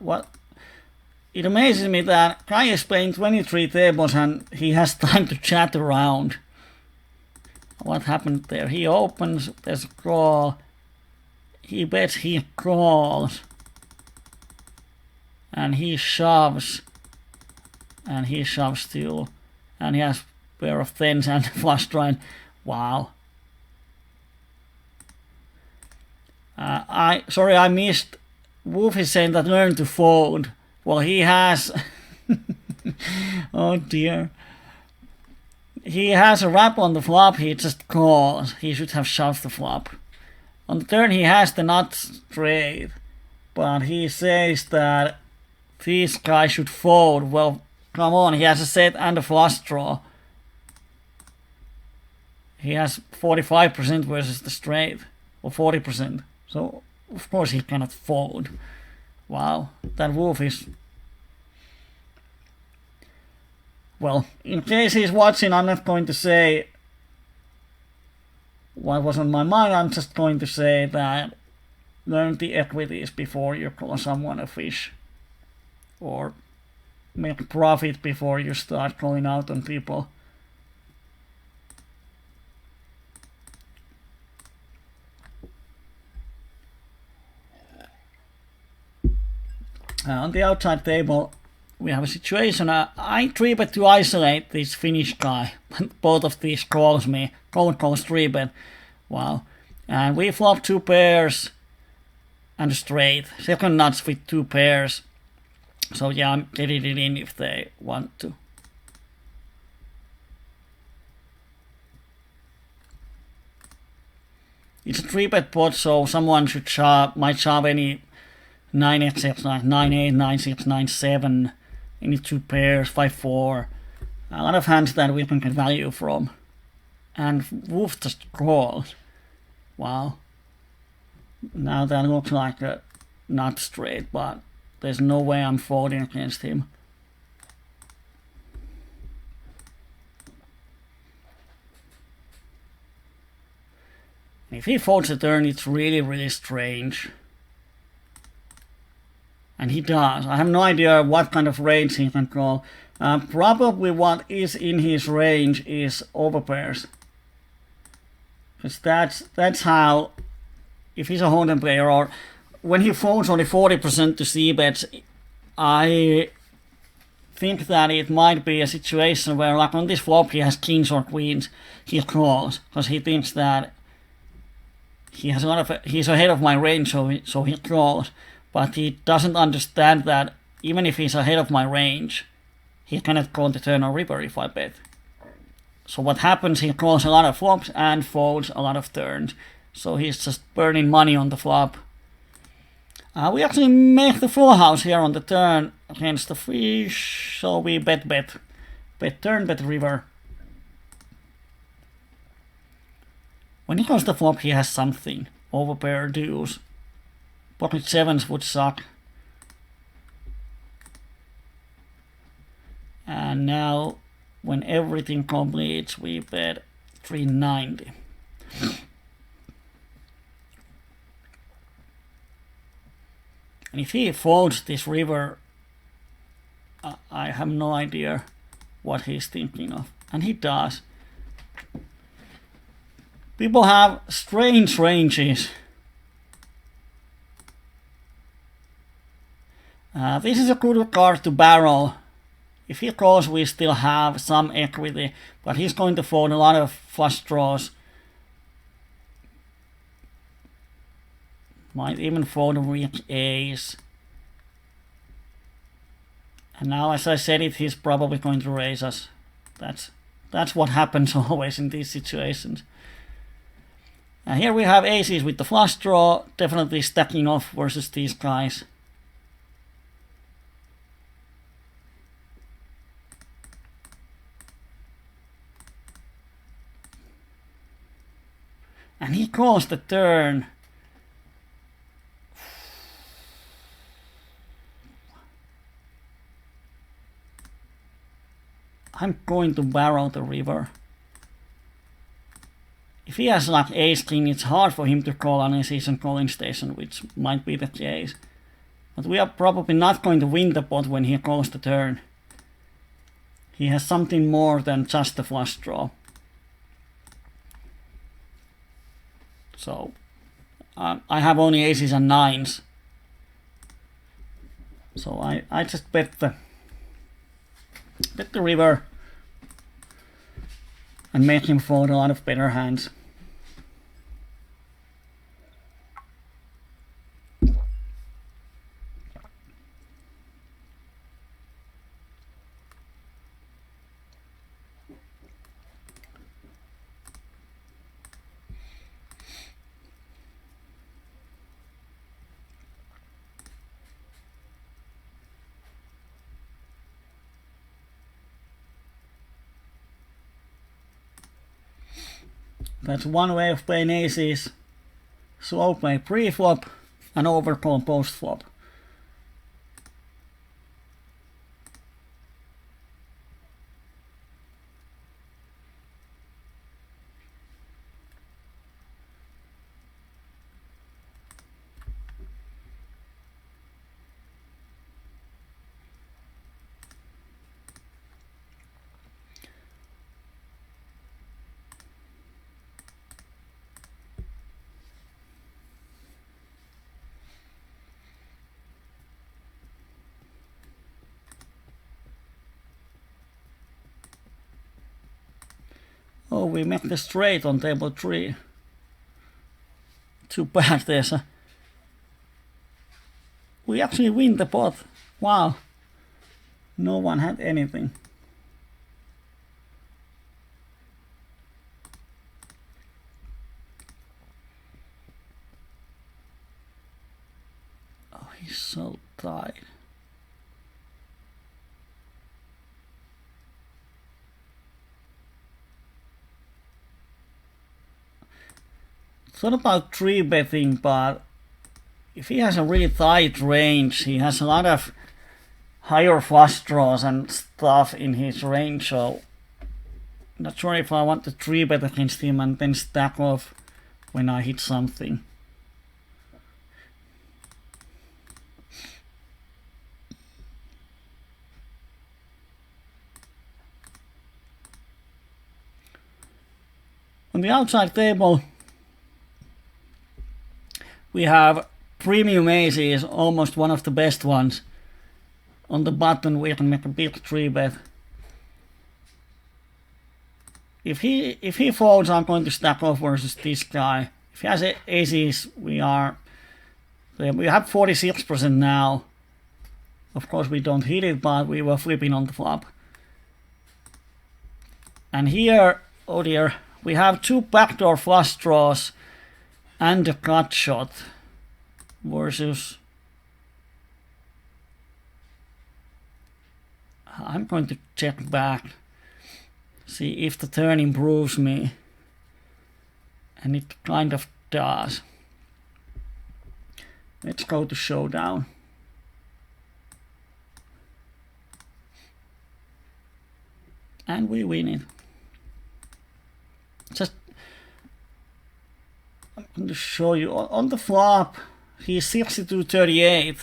It amazes me that Guy is playing 23 tables and he has time to chat around. What happened there? He opens, there's a call. He bets, he calls. And he shoves. And he shoves too. And he has a pair of tens and flush draw. Wow. Sorry, I missed. Wolf is saying that learn to fold. Well, he has. Oh dear. He has a wrap on the flop, he just calls. He should have shoved the flop. On the turn, he has the nut straight. But he says that this guy should fold. Well, come on, he has a set and a flush draw. He has 45% versus the straight. Or 40%. So, of course, he cannot fold. Wow, that wolf is... Well, in case he's watching, I'm not going to say what was on my mind. I'm just going to say that learn the equities before you call someone a fish. Or make profit before you start calling out on people. On the outside table, we have a situation. I 3-bet to isolate this Finnish guy. Both of these calls me. Cold calls 3-bet. Wow. And we flop 2 pairs and a straight. Second nuts with 2 pairs. So yeah, I'm getting it in if they want to. It's a 3-bet pot, so someone should might shove any 9x, 9, 8, 9, 6, 9, 7, any 2 pairs, 5, 4. A lot of hands that we can get value from. And wolf just calls. Wow. Now that looks like a not straight, but there's no way I'm folding against him. If he folds a turn, it's really, really strange. And he does. I have no idea what kind of range he can call. Probably what is in his range is overpairs. Because that's how, if he's a Hold'em player, or when he folds only 40% to c-bets, I think that it might be a situation where, like on this flop, he has kings or queens, he calls, because he thinks that he has he's ahead of my range, so he calls. But he doesn't understand that even if he's ahead of my range, he cannot call the turn or river if I bet. So what happens, he calls a lot of flops and folds a lot of turns. So he's just burning money on the flop. We actually make the full house here on the turn against the fish. So we bet. Bet turn, bet river. When he calls the flop, he has something. Overpair deuce. Pocket sevens would suck. And now, when everything completes, we bet 390. And if he folds this river, I have no idea what he's thinking of. And he does. People have strange ranges. This is a good card to barrel. If he calls, we still have some equity, but he's going to fold a lot of flush draws. Might even fold a weak ace. And now, as I said it, he's probably going to raise us. That's what happens always in these situations. Here we have aces with the flush draw, definitely stacking off versus these guys. And he calls the turn. I'm going to barrel the river. If he has like ace king, it's hard for him to call unless he's on calling station, which might be the case. But we are probably not going to win the pot when he goes the turn. He has something more than just the flush draw. So I have only aces and nines. So I just bet the river and make him fold a lot of better hands. That's one way of playing aces. Slow play pre-flop and overcall post-flop. Oh, we make the straight on table 3. Too bad there's a... We actually win the pot. Wow. No one had anything. Oh, he's so tight. Thought about 3-betting, but if he has a really tight range, he has a lot of higher flush draws and stuff in his range, so not sure if I want to 3-bet against him and then stack off when I hit something. On the outside table, we have premium aces, almost one of the best ones. On the button we can make a big 3-bet. If he folds, I'm going to stack off versus this guy. If he has aces, we have 46% now. Of course we don't hit it, but we were flipping on the flop. And here, oh dear, we have 2 backdoor flush draws and a cut shot versus... I'm going to check back, see if the turn improves me, and it kind of does. Let's go to showdown. And we win it. Just I'm going to show you on the flop. He's 62-38,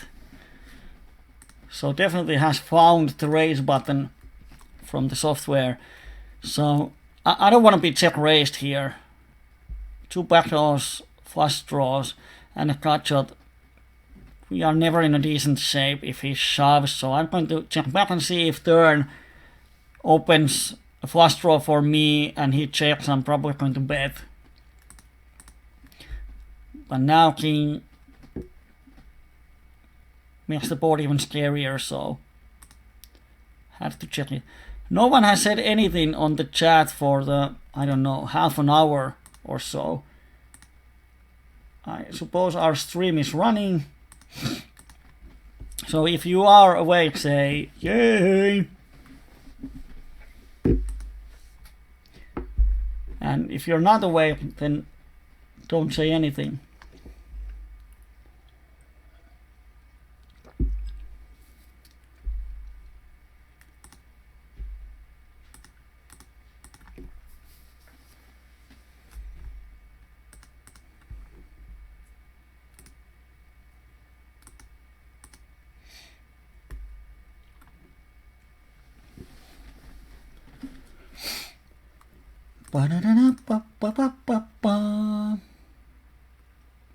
so definitely has found the raise button from the software. So I don't want to be check raised here. 2 backdoors, flush draws, and a cut shot. We are never in a decent shape if he shoves, so I'm going to check back and see if turn opens a flush draw for me and he checks. I'm probably going to bet. But now king makes the board even scarier, so have to check it. No one has said anything on the chat for the, I don't know, half an hour or so. I suppose our stream is running. So if you are awake, say yay! And if you're not awake, then don't say anything.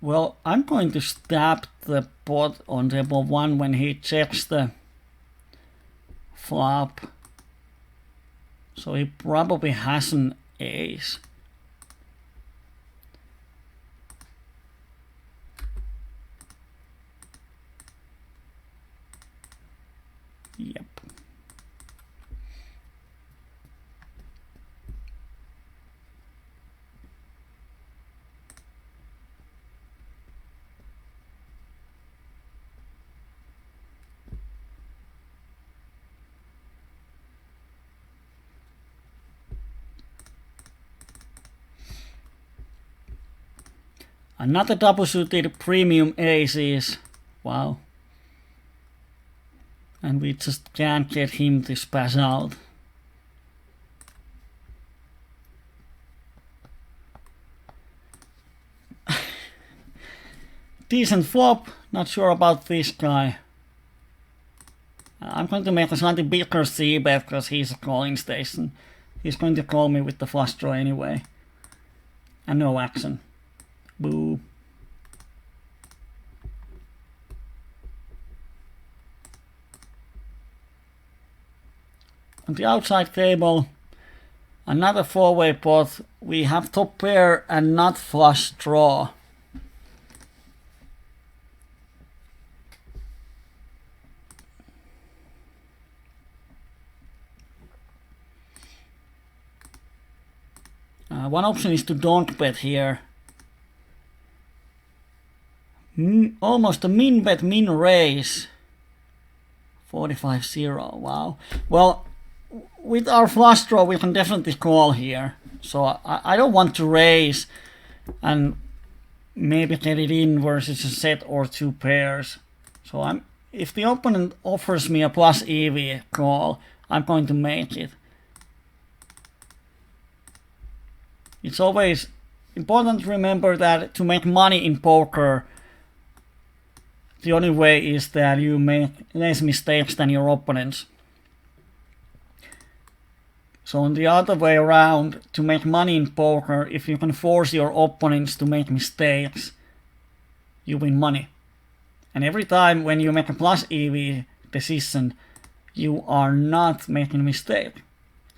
Well, I'm going to stab the pot on table 1 when he checks the flop. So he probably has an ace. Yep. Another double suited premium aces. Wow. And we just can't get him to spaz out. Decent flop. Not sure about this guy. I'm going to make a slightly bigger c-bet because he's a calling station. He's going to call me with the flush draw anyway. And no action. Boo. On the outside table, another 4-way pot. We have top pair and not flush draw. One option is to don't bet here. Almost a min bet, min raise. 45-0, wow. Well, with our flush draw we can definitely call here. So I don't want to raise and maybe get it in versus a set or 2 pairs. So if the opponent offers me a plus EV call, I'm going to make it. It's always important to remember that to make money in poker, the only way is that you make less mistakes than your opponents. So on the other way around, to make money in poker, if you can force your opponents to make mistakes, you win money. And every time when you make a plus EV decision, you are not making a mistake.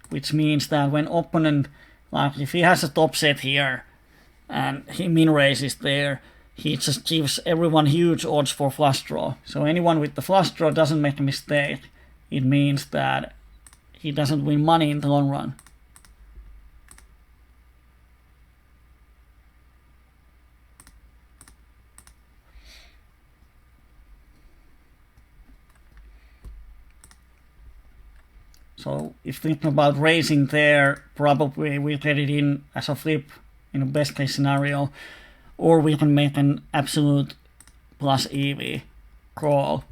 Which means that when opponent, like if he has a top set here, and he min raises there, he just gives everyone huge odds for flush draw. So anyone with the flush draw doesn't make a mistake. It means that he doesn't win money in the long run. So if thinking about raising there, probably we get it in as a flip in a best case scenario, or we can make an absolute plus EV call.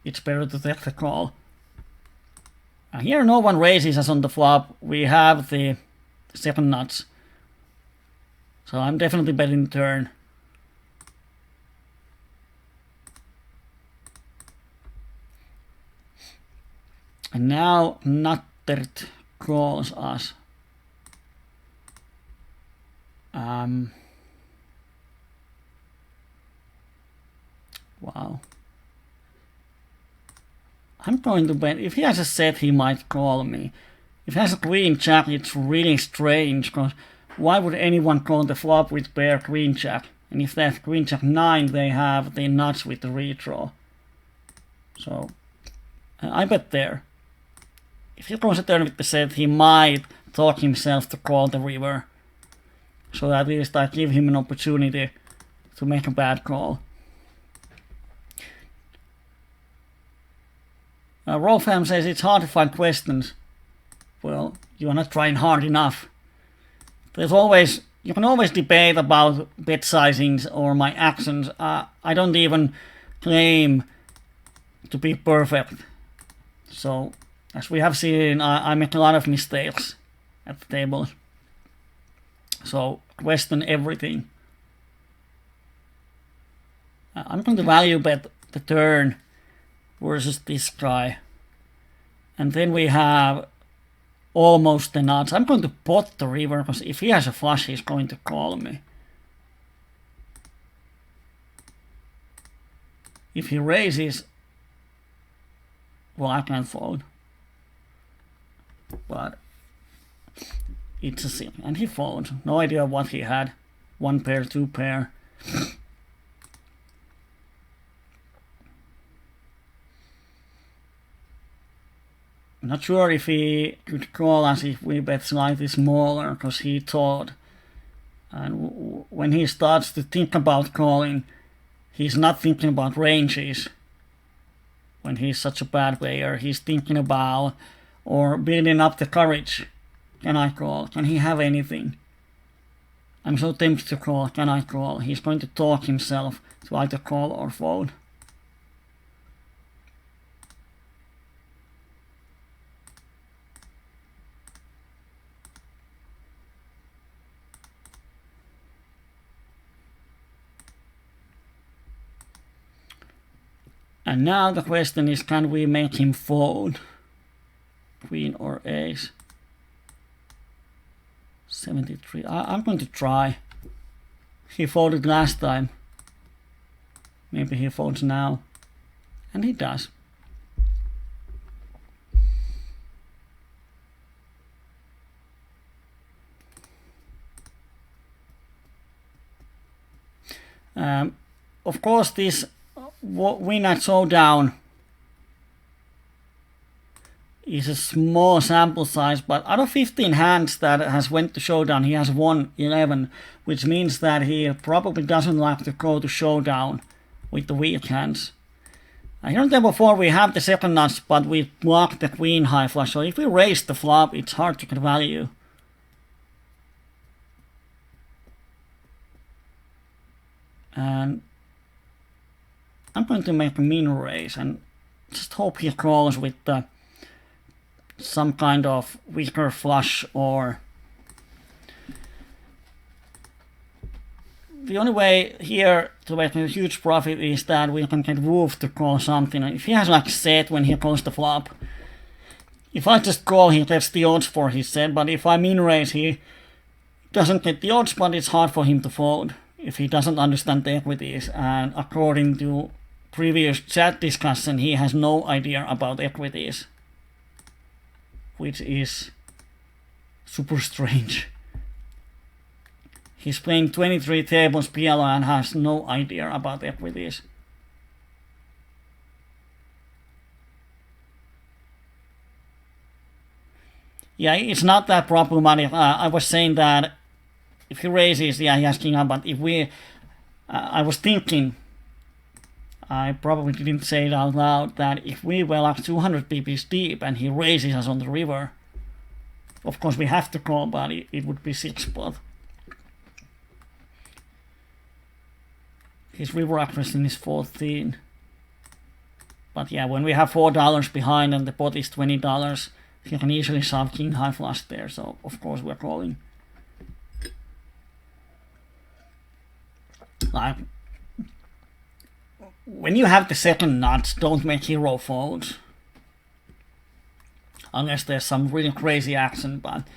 It's better to take the call. Here no one raises us on the flop. We have the second nuts. So I'm definitely betting the turn. And now Nuttert calls us. Wow. I'm going to bet. If he has a set, he might call me. If he has a queen jack, it's really strange, because why would anyone call the flop with pair queen jack? And if they have queen jack 9, they have the nuts with the redraw. So I bet there. If he calls a turn with the set, he might talk himself to call the river. So at least I give him an opportunity to make a bad call. Rolfham says it's hard to find questions. Well, you are not trying hard enough. You can always debate about bet sizings or my actions. I don't even claim to be perfect. So, as we have seen, I make a lot of mistakes at the table. So, question everything. I'm going to value bet the turn versus this guy. And then we have almost the nuts. I'm going to pot the river, because if he has a flush, he's going to call me. If he raises, well, I can't fold. But it's a sin. And he folds. No idea what he had. 1 pair, 2 pair. I'm not sure if he could call us if we bet slightly smaller, because he thought. And when he starts to think about calling, he's not thinking about ranges. When he's such a bad player, he's thinking about or building up the courage. Can I call? Can he have anything? I'm so tempted to call. Can I call? He's going to talk himself to either call or fold. And now the question is, can we make him fold? Queen or ace? 73. I'm going to try. He folded last time. Maybe he folds now. And he does. Of course, this win at showdown is a small sample size, but out of 15 hands that has went to showdown, he has won 11, which means that he probably doesn't like to go to showdown with the weak hands. Here on table 4 we have the second nuts, but we block the queen high flush, so if we raise the flop, it's hard to get value. And I'm going to make a min raise and just hope he calls with some kind of weaker flush, or the only way here to make a huge profit is that we can get Wolf to call something. If he has like set when he calls the flop, if I just call, he gets the odds for his set, but if I min raise, he doesn't get the odds, but it's hard for him to fold if he doesn't understand the equities. And according to previous chat discussion, he has no idea about equities, which is super strange. He's playing 23 tables PLO and has no idea about equities. Yeah, it's not that problematic. I was saying that if he raises, yeah, he has king up, but if we... I was thinking, I probably didn't say it out loud, that if we were like 200 pips deep and he raises us on the river, of course we have to call, but it would be 6 spot. His river accuracy is 14. But yeah, when we have $4 behind and the pot is $20, he can easily shove king high flush there, so of course we're calling. Like, when you have the second nuts, don't make hero folds. Unless there's some really crazy action, but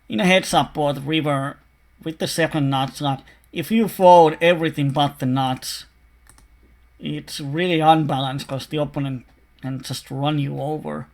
in a heads up board, river with the second nuts, like, if you fold everything but the nuts, it's really unbalanced because the opponent can just run you over.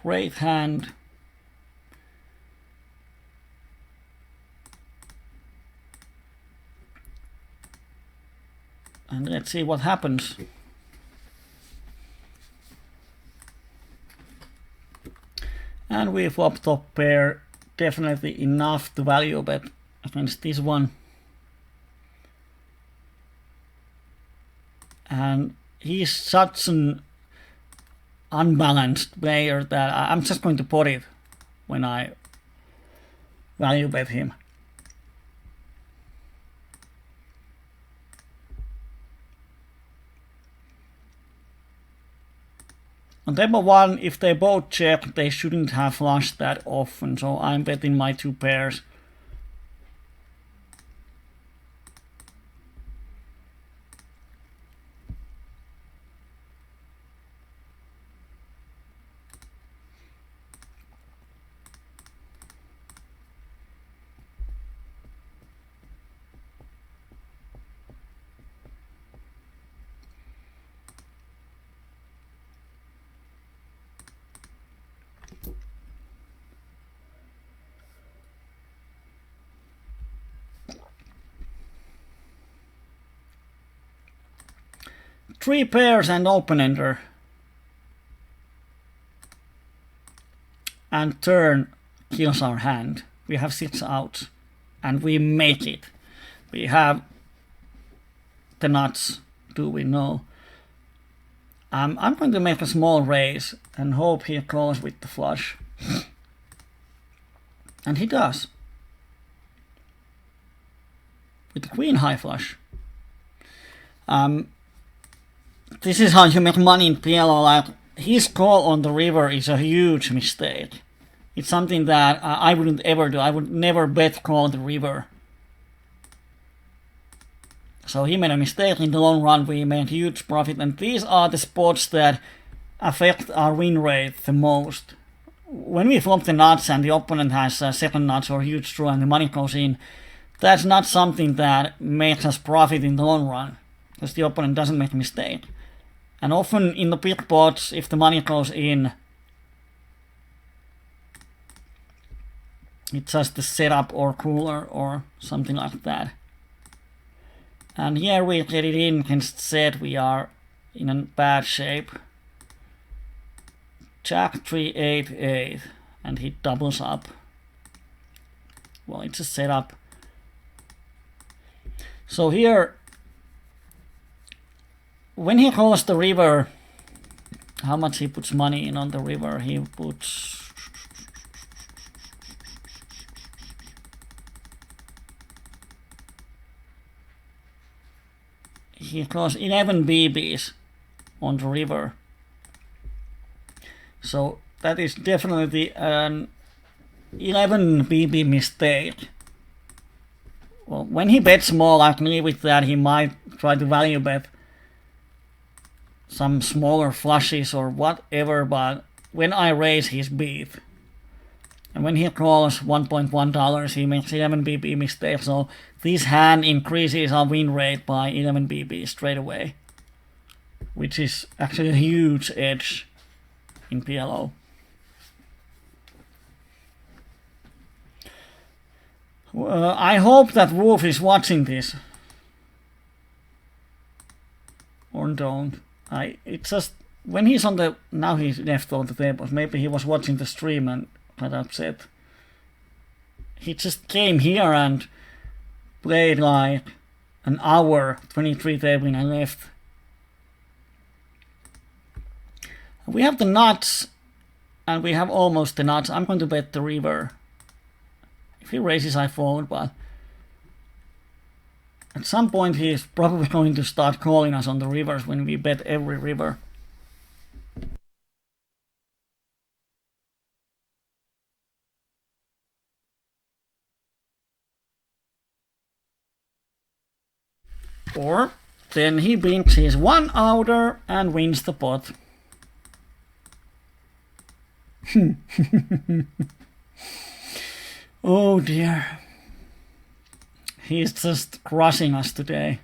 Great hand. And let's see what happens. And we flop top pair, definitely enough to value bet against this one. And he's such an unbalanced player that I'm just going to pot it when I value bet him. On table 1, if they both check, they shouldn't have flushed that often, so I'm betting my 2 pairs. Three pairs and open-ender. And turn kills our hand. We have 6 outs. And we make it. We have the nuts. Do we know? I'm going to make a small raise and hope he calls with the flush. And he does. With the queen high flush. This is how you make money in PLO. Like, his call on the river is a huge mistake. It's something that I wouldn't ever do. I would never bet call the river. So he made a mistake. In the long run, we made huge profit. And these are the spots that affect our win rate the most. When we flop the nuts and the opponent has second nuts or huge draw and the money goes in, that's not something that makes us profit in the long run. Because the opponent doesn't make a mistake. And often in the big pots, if the money goes in, it's just the setup or cooler or something like that. And here we get it in against set, we are in a bad shape. Jack 3, 8, 8, and he doubles up. Well, it's a setup. So here, when he calls the river, how much he puts money in on the river? He puts... He calls 11 BBs on the river. So that is definitely an 11 BB mistake. Well, when he bets small, I agree with that. He might try to value bet some smaller flushes or whatever, but when I raise, he's beat. And when he calls $1.1, he makes 11 BB mistakes, so this hand increases our win rate by 11 BB straight away, which is actually a huge edge in PLO. I hope that Wolf is watching this. Or don't. It's just, when he's on the, now he's left all the tables, maybe he was watching the stream and got upset. He just came here and played like an hour, 23 tabling and left. We have the nuts, and we have almost the nuts. I'm going to bet the river. If he raises, I fold, but at some point he is probably going to start calling us on the rivers when we bet every river. Or then he binks his 1 outer and wins the pot. Oh dear. He's just crushing us today.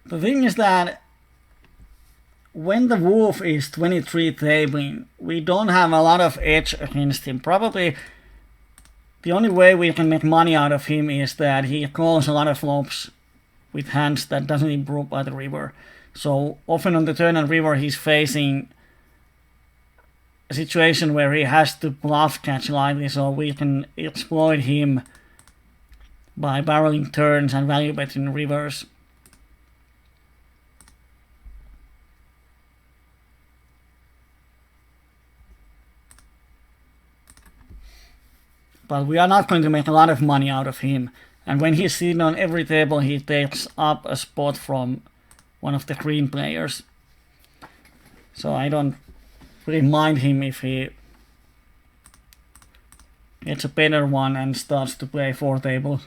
The thing is that when the Wolf is 23 tabling, we don't have a lot of edge against him. Probably the only way we can make money out of him is that he calls a lot of flops with hands that doesn't improve by the river. So often on the turn and river he's facing a situation where he has to bluff catch lightly, so we can exploit him by barreling turns and value betting rivers. But we are not going to make a lot of money out of him. And when he's sitting on every table, he takes up a spot from one of the green players. So I don't really mind him if he gets a better one and starts to play 4 tables.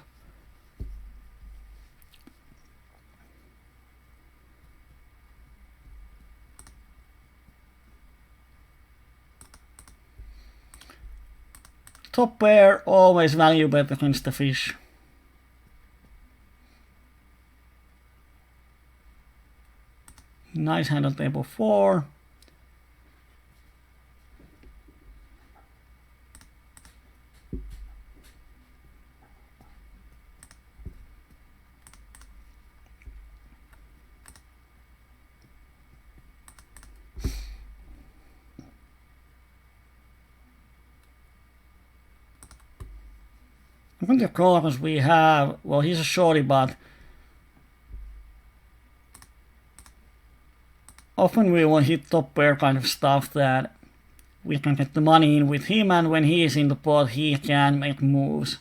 Top pair always value bet against the fish. Nice hand on table 4. I think the callers we have, well, he's a shorty, but often we will hit top pair kind of stuff that we can get the money in with him, and when he is in the pot, he can make moves.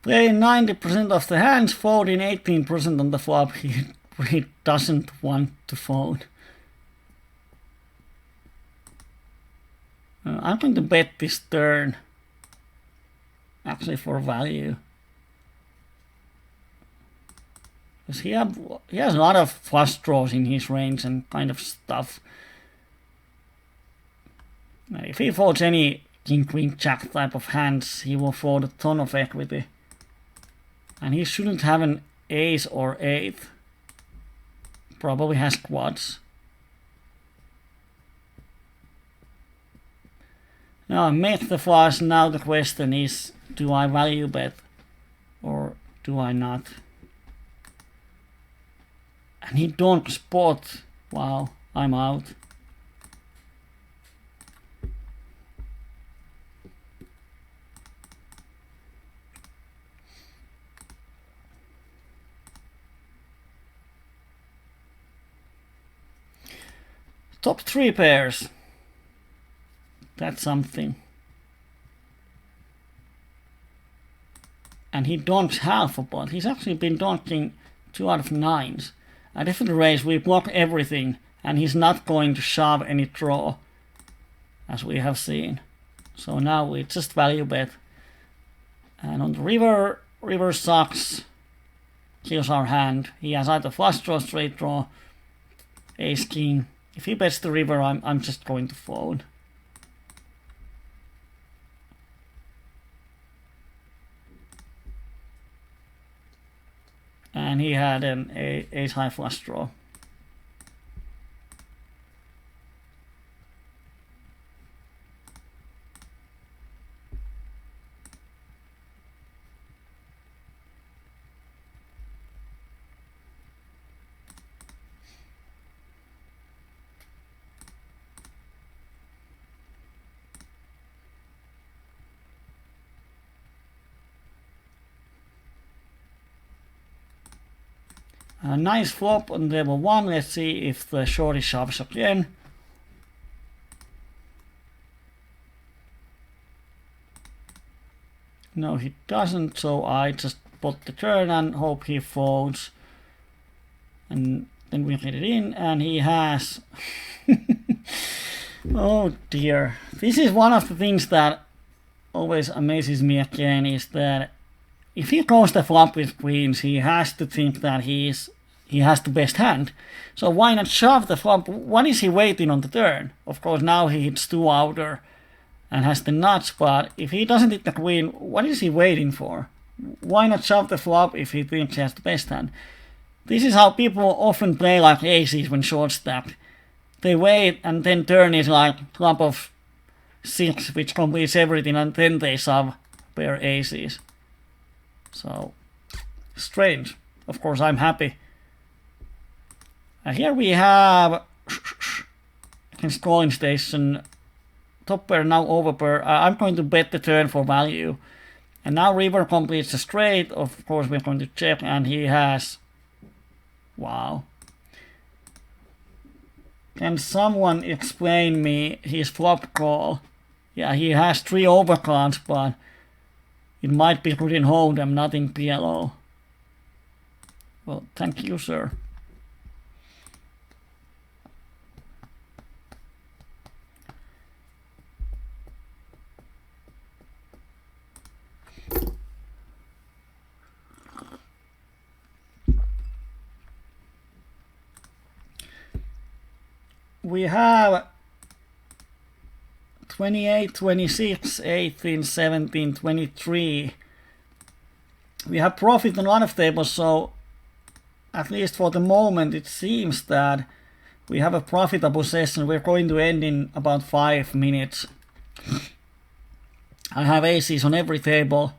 Playing 90% of the hands, folding 18% on the flop. He doesn't want to fold. I'm going to bet this turn, actually for value. Because he has a lot of flush draws in his range and kind of stuff. If he folds any king, queen, jack type of hands, he will fold a ton of equity. And he shouldn't have an ace or 8. Probably has quads. Now I make the flush. Now the question is, do I value bet or do I not? And he don't spot. Wow, I'm out. Top 3 pairs. That's something. And he donks half a pot. He's actually been donking 2 out of 9s. At different raise we block everything, and he's not going to shove any draw, as we have seen. So now we just value bet. And on the river sucks. Kills our hand. He has either flush draw, straight draw, ace king. If he bets the river, I'm just going to fold. And he had an ace high flush draw. A nice flop on table 1. Let's see if the shorty shoves again. No, he doesn't, so I just put the turn and hope he folds. And then we get it in, and he has... Oh dear. This is one of the things that always amazes me again, is that if he goes the flop with queens, he has to think that he has the best hand. So why not shove the flop? What is he waiting on the turn? Of course, now he hits 2 outer and has the nuts, but if he doesn't hit the queen, what is he waiting for? Why not shove the flop if he thinks he has the best hand? This is how people often play like aces when short stacked. They wait, and then turn is like flop of 6, which completes everything, and then they shove pair aces. So, strange. Of course, I'm happy. Here we have against calling station. Top pair now over pair. I'm going to bet the turn for value. And now river completes a straight. Of course, we're going to check, and he has. Wow. Can someone explain me his flop call? Yeah, he has 3 overcards, but it might be good in Hold'em, not in PLO. Well, thank you, sir. We have 28, 26, 18, 17, 23. We have profit on a lot of tables, so at least for the moment it seems that we have a profitable session. We're going to end in about 5 minutes. I have aces on every table.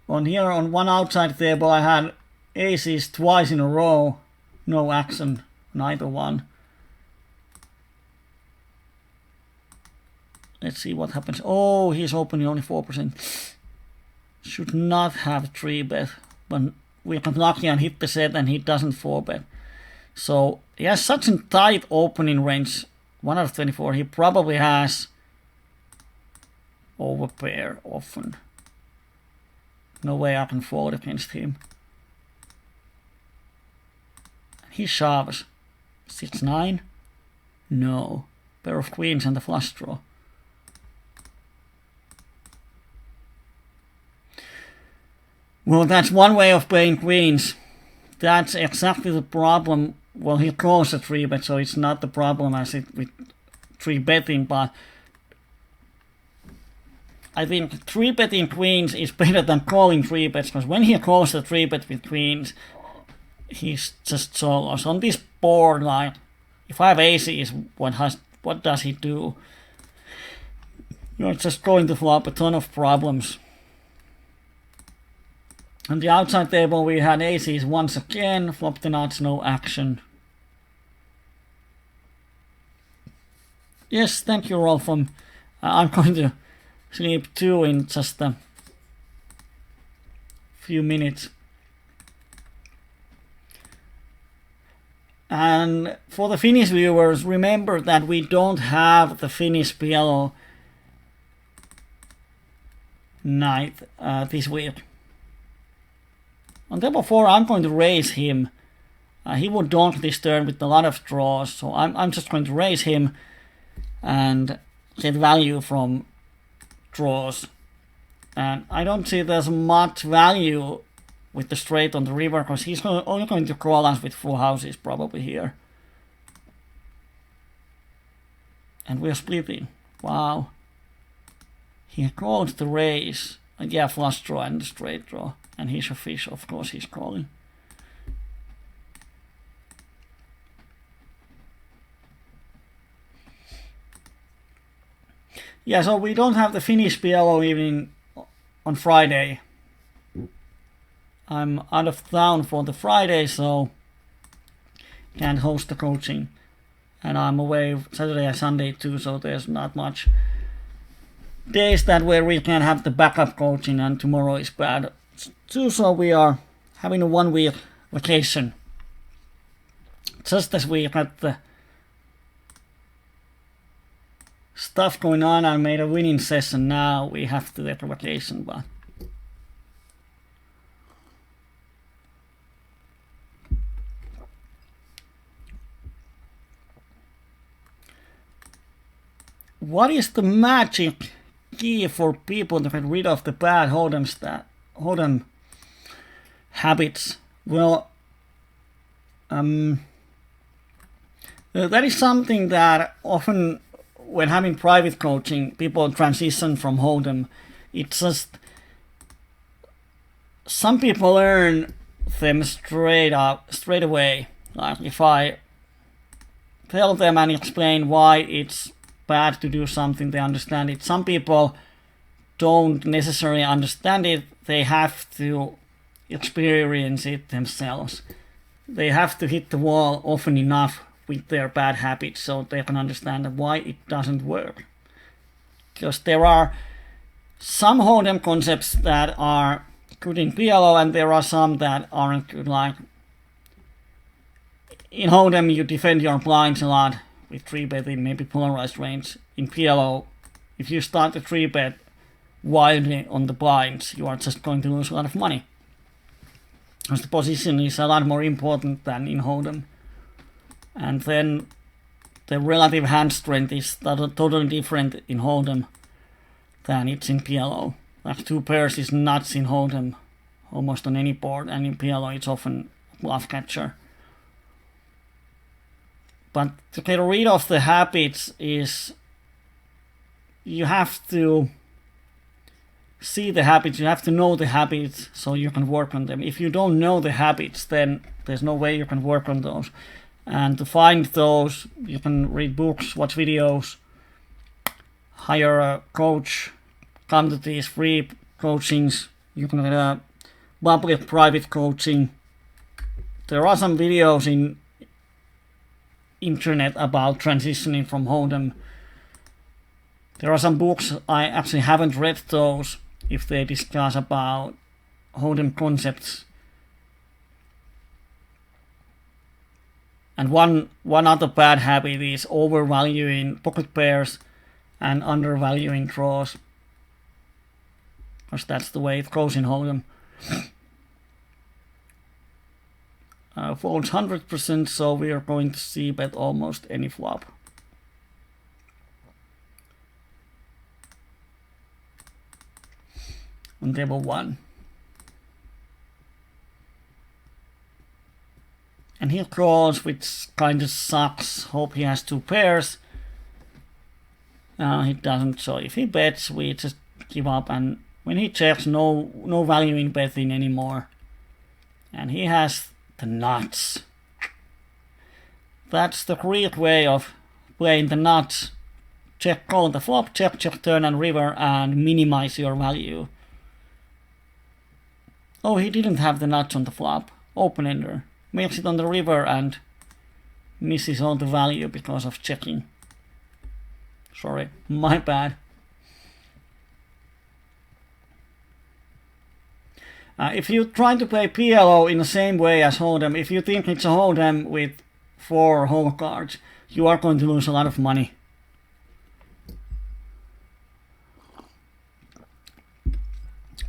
On here, on one outside table, I had aces twice in a row. No action, neither one. Let's see what happens. Oh, he's opening only 4%. Should not have 3-bet, but we got lucky and hit the set, and he doesn't 4-bet. So he has such a tight opening range. 1 out of 24. He probably has overpair often. No way I can fold against him. He shoves. 6-9? No. Pair of queens and the flush draw. Well, that's one way of playing queens. That's exactly the problem. Well, he calls a 3-bet, so it's not the problem as it with 3-betting, but I think 3-betting queens is better than calling 3-bets, because when he calls a 3-bet with queens, he's just so lost. On this board, like, if I have aces, what does he do? You're just going to flop a ton of problems. On the outside table, we had aces once again. Flop the nuts, no action. Yes, thank you, Rolfum. I'm going to sleep too in just a few minutes. And for the Finnish viewers, remember that we don't have the Finnish PLO night this week. On table 4, I'm going to raise him. He would donk this turn with a lot of draws, so I'm just going to raise him and get value from draws. And I don't see there's much value with the straight on the river, because he's only going to call us with full houses probably here. And we're splitting. Wow. He called the raise. And yeah, flush draw and the straight draw. And he's a fish, of course he's calling. Yeah, so we don't have the Finnish PLO evening on Friday. I'm out of town for the Friday, so can't host the coaching. And I'm away Saturday and Sunday too, so there's not much days that where we can have the backup coaching, and tomorrow is bad too, so we are having a 1-week vacation. Just as we got the stuff going on and made a winning session, now we have to take a vacation, but what is the magic key for people to get rid of the bad Hold'em habits? Well, that is something that often when having private coaching, people transition from Hold'em. It's just some people learn them straight away. Like if I tell them and explain why it's bad to do something, they understand it. Some people don't necessarily understand it. They have to experience it themselves. They have to hit the wall often enough with their bad habits so they can understand why it doesn't work. Because there are some hold'em concepts that are good in PLO, and there are some that aren't good. Like in hold'em, you defend your blinds a lot with 3-betting, maybe polarized range. In PLO, if you start to 3-bet wildly on the blinds, you are just going to lose a lot of money, because the position is a lot more important than in hold'em. And then the relative hand strength is totally different in hold'em than it's in PLO. Like 2 pairs is nuts in hold'em almost on any board, and in PLO it's often bluff catcher. But to get rid of the habits is you have to see the habits, you have to know the habits so you can work on them. If you don't know the habits, then there's no way you can work on those. And to find those, you can read books, watch videos, hire a coach, come to these free coachings. You can get public private coaching. There are some videos in internet about transitioning from hold'em. There are some books, I actually haven't read those, if they discuss about hold'em concepts. And one other bad habit is overvaluing pocket pairs and undervaluing draws, because that's the way it goes in hold'em. Folds 100%, so we are going to see bet almost any flop. On table 1. And he calls, which kind of sucks. Hope he has 2 pairs. He doesn't, so if he bets, we just give up, and when he checks, no value in betting anymore. And he has the nuts. That's the Greek way of playing the nuts. Check call the flop, check turn and river, and minimize your value. Oh, he didn't have the nuts on the flop. Open ender. Makes it on the river and misses all the value because of checking. Sorry, my bad. If you try to play PLO in the same way as hold'em, if you think it's a hold'em with 4 whole cards, you are going to lose a lot of money.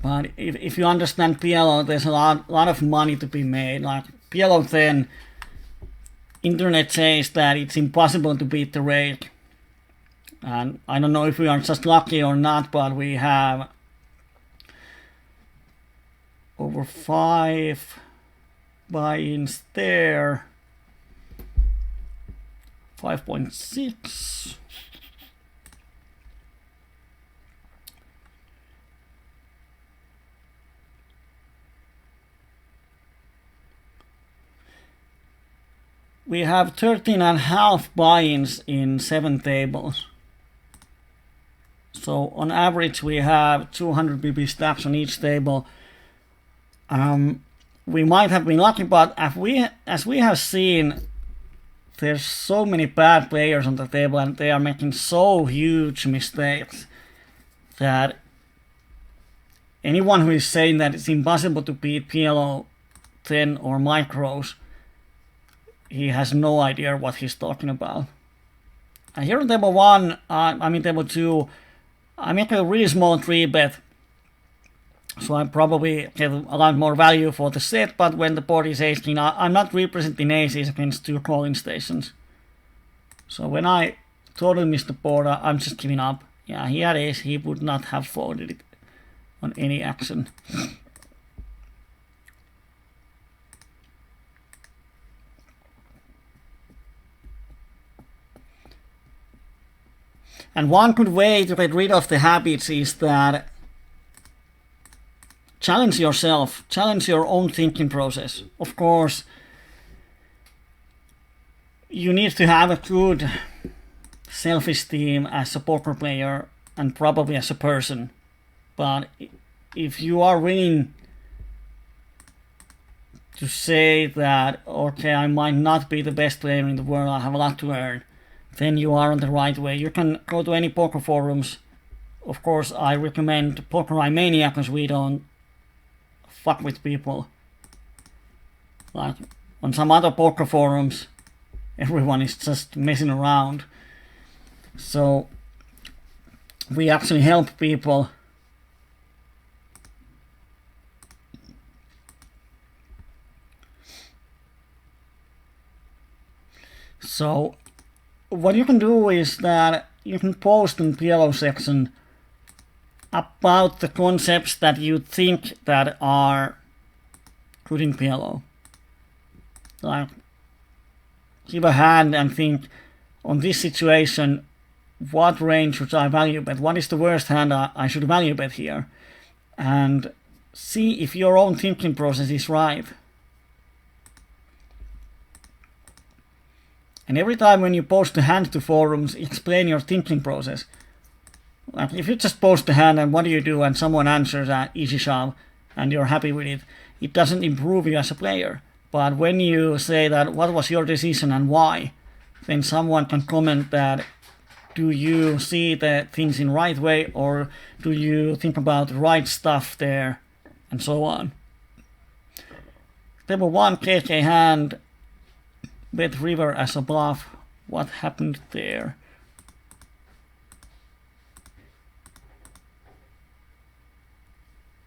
But if you understand PLO, there's a lot of money to be made. Like PLO10, internet says that it's impossible to beat the rate. And I don't know if we are just lucky or not, but we have over 5 buy-ins there. 5.6. We have 13.5 buy-ins in 7 tables. So on average we have 200 BB stacks on each table. We might have been lucky, but as we have seen, there's so many bad players on the table and they are making so huge mistakes that anyone who is saying that it's impossible to beat PLO 10 or micros, he has no idea what he's talking about. And here on table 1, table 2, I make a really small 3-bet. So I probably get a lot more value for the set, but when the board is ace-king, I'm not representing aces against 2 calling stations. So when I totally miss the board, I'm just giving up. Yeah, he had ace, he would not have folded it on any action. And one good way to get rid of the habits is that challenge yourself, challenge your own thinking process. Of course, you need to have a good self-esteem as a poker player and probably as a person. But if you are willing to say that, okay, I might not be the best player in the world, I have a lot to learn, then you are on the right way. You can go to any poker forums, of course, I recommend Poker Mania because we don't fuck with people. Like on some other poker forums, everyone is just messing around. So we actually help people. So what you can do is that you can post in PLO section about the concepts that you think that are good in PLO. Like, give a hand and think on this situation, what range should I value bet? What is the worst hand I should value bet here? And see if your own thinking process is right. And every time when you post a hand to forums, explain your thinking process. Like if you just post a hand and what do you do and someone answers an easy shove and you're happy with it, it doesn't improve you as a player. But when you say that what was your decision and why, then someone can comment that do you see the things in right way or do you think about the right stuff there and so on. There was one KK hand, bet river as a bluff. What happened there?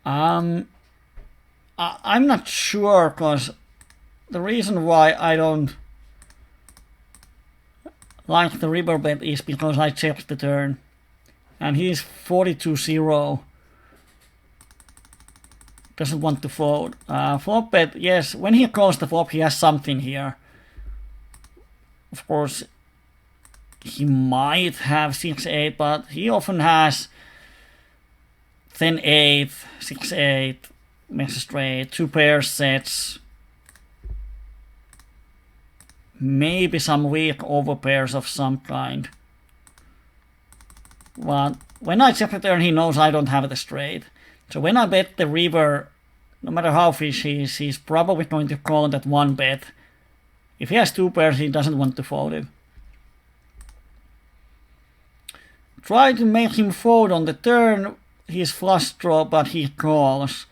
I'm not sure because the reason why I don't like the river bet is because I checked the turn and he's 42-0. Doesn't want to fold. Flop bet, yes, when he calls the flop he has something here. Of course he might have 6-8, but he often has 10-8, 6-8, makes a straight, 2 pairs sets, maybe some weak overpairs of some kind. But when I check the turn, he knows I don't have the straight. So when I bet the river, no matter how fish he is, he's probably going to call that one bet. If he has 2 pairs, he doesn't want to fold it. Try to make him fold on the turn. He's flush draw, but he calls.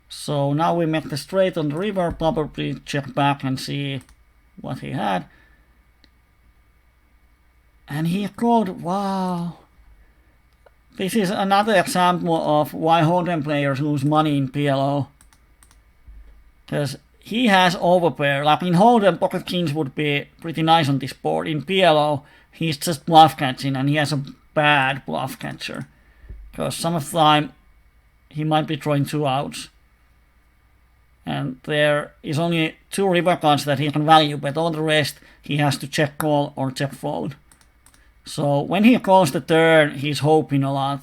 So now we make the straight on the river, probably check back and see what he had. And he called, wow. This is another example of why Hold'em players lose money in PLO. Because he has overpair. Like in Hold'em, pocket kings would be pretty nice on this board. In PLO, he's just bluff catching and he has a bad bluff catcher. Because some of the time, he might be throwing 2 outs. And there is only 2 river cards that he can value, but all the rest he has to check call or check fold. So when he calls the turn, he's hoping a lot.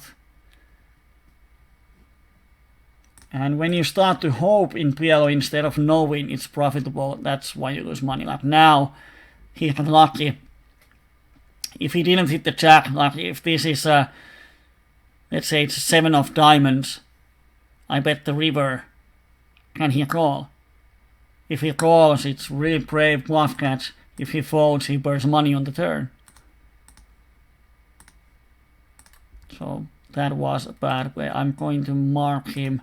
And when you start to hope in PLO instead of knowing it's profitable, that's why you lose money. Like now, he got lucky. If he didn't hit the jack, like if this is a, let's say it's 7 of diamonds, I bet the river. Can he call? If he calls, it's really brave bluff catch. If he folds, he burns money on the turn. So that was a bad play. I'm going to mark him.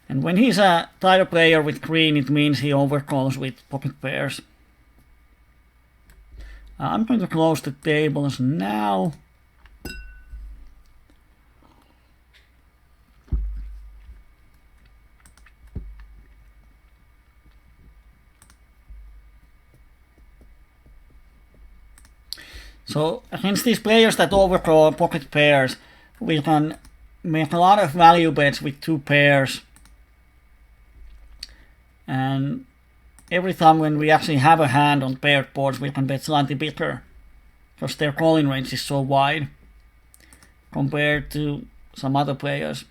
And when he's a tighter player with green, it means he overcalls with pocket pairs. I'm going to close the tables now. So against these players that overcall pocket pairs, we can make a lot of value bets with 2 pairs. And every time when we actually have a hand on paired boards, we can bet slightly bigger. Because their calling range is so wide compared to some other players.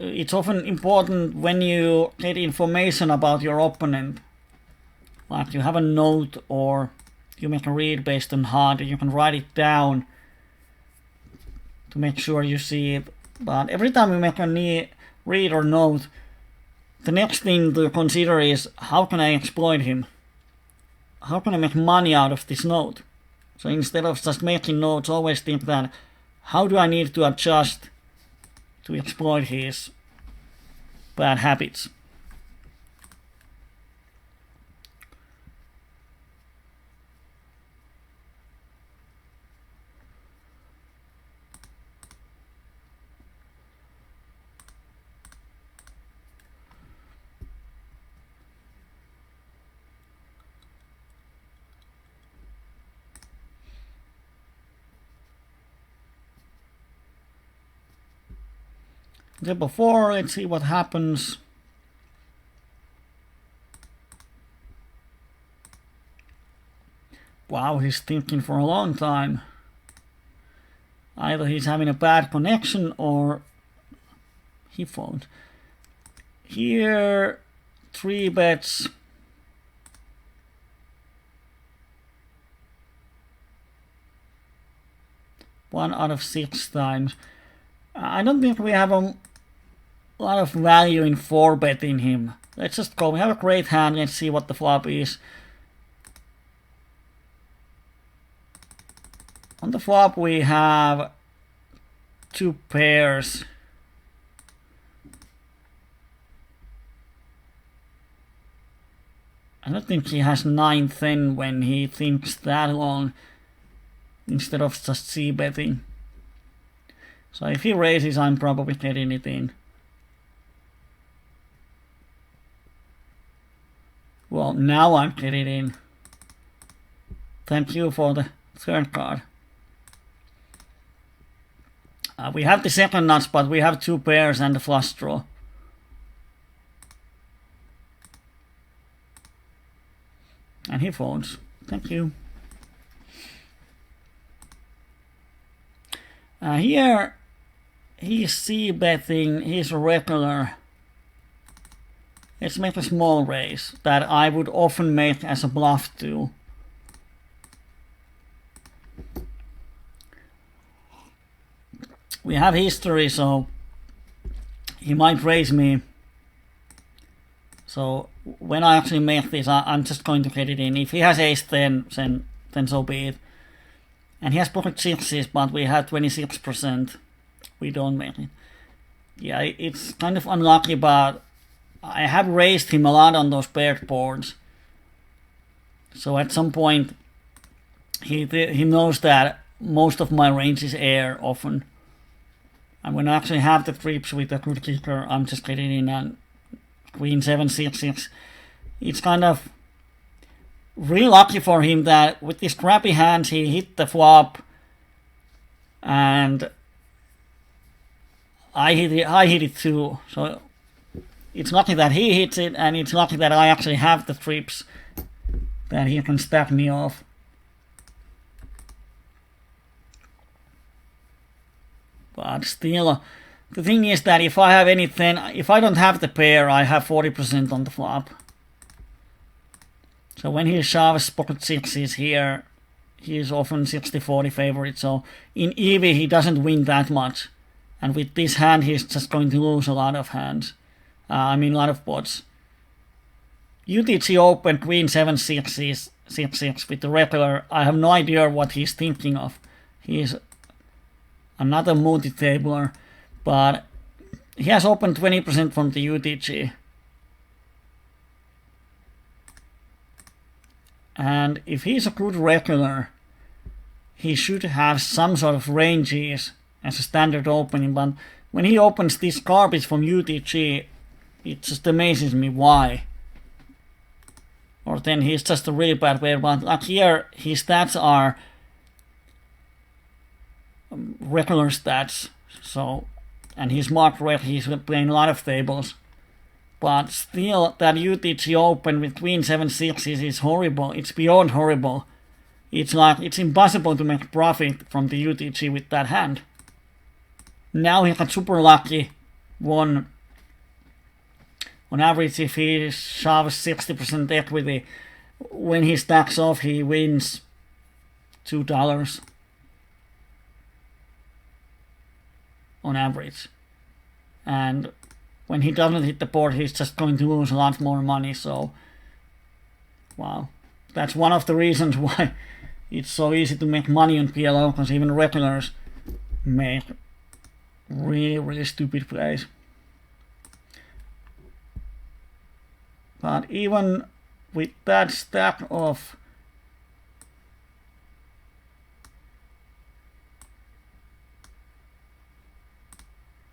It's often important when you get information about your opponent. Like you have a note or you make a read based on HUD, you can write it down to make sure you see it. But every time you make a read or note, the next thing to consider is how can I exploit him? how can I make money out of this node? So instead of just making nodes, always think that how do I need to adjust to exploit his bad habits. Okay, before, let's see what happens. Wow, he's thinking for a long time. Either he's having a bad connection or he fold. Here, 3 bets. One out of 6 times. I don't think we have a lot of value in 4 betting him. Let's just go. We have a great hand. Let's see what the flop is. On the flop we have 2 pairs. I don't think he has 9-10 when he thinks that long instead of just c-betting. So if he raises, I'm probably getting it in. Well, now I'm getting it in. Thank you for the third card. We have the second nuts, but we have 2 pairs and a flush draw. And he folds. Thank you. Here, he's c-betting, he's a regular. Let's make a small raise that I would often make as a bluff too. We have history, so he might raise me. So when I actually make this, I'm just going to get it in. If he has ace-10, then so be it. And he has pocket 6s, but we have 26%. We don't make it. Yeah, it's kind of unlucky, but I have raised him a lot on those paired boards. So at some point, he knows that most of my range is air often. And when I actually have the trips with a good kicker, I'm just getting in and queen 7, 6, 6. It's kind of really lucky for him that with these crappy hands he hit the flop and I hit it too. So it's lucky that he hits it, and it's lucky that I actually have the trips that he can stack me off. But still, the thing is that if I have anything, if I don't have the pair, I have 40% on the flop. So when he shoves pocket 6s here, he is often 60-40 favorite. So in EV he doesn't win that much. And with this hand he's just going to lose a lot of hands. A lot of pots. UTG open queen 7 6s, 6-6 with the regular. I have no idea what he's thinking of. He's another multi-tabler, but he has opened 20% from the UTG. And if he's a good regular, he should have some sort of ranges as a standard opening, but when he opens this garbage from UTG, it just amazes me why. Or then he's just a really bad player, but like here, his stats are regular stats, so, and he's marked red, he's playing a lot of tables. But still, that UTG open with queen 7 6s is horrible. It's beyond horrible. It's like, it's impossible to make profit from the UTG with that hand. Now he got super lucky. On average, if he shoves 60% equity, when he stacks off, he wins $2 on average. And when he doesn't hit the board, he's just going to lose a lot more money, so wow. That's one of the reasons why it's so easy to make money on PLO, because even regulars make really stupid plays. But even with that stack of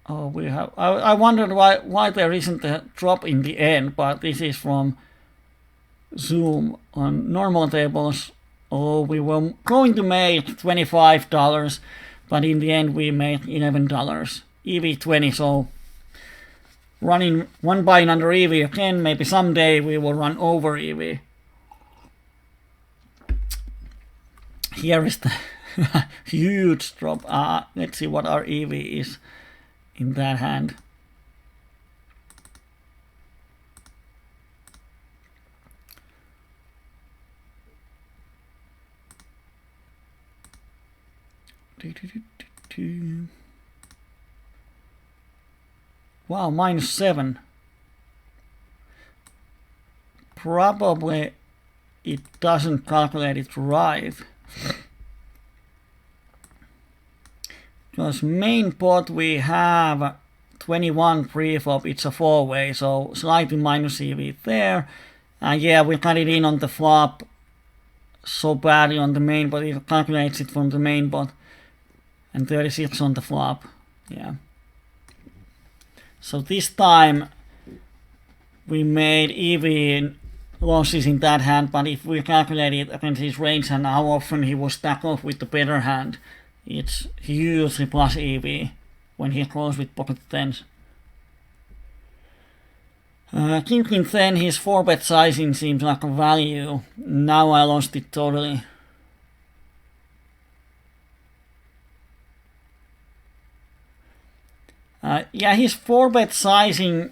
we have. I wondered why there isn't a drop in the end, but this is from Zoom on normal tables. Oh, we were going to make $25, but in the end we made $11. EV20, so running one buying under EV again. Maybe someday we will run over EV. Here is the huge drop. Let's see what our EV is in that hand. Wow, -7. Probably it doesn't calculate it right. Because main pot we have 21 pre-flop, it's a 4-way, so slightly minus EV there. Yeah, we got it in on the flop so badly on the main, but it calculates it from the main pot. And 36 on the flop, yeah. So this time we made EV losses in that hand, but if we calculate it against his range and how often he was stacked off with the better hand, it's hugely plus EV when he closed with pocket tens. King 10, his 4-bet sizing seems like a value. Now I lost it totally. Yeah, his 4-bet sizing,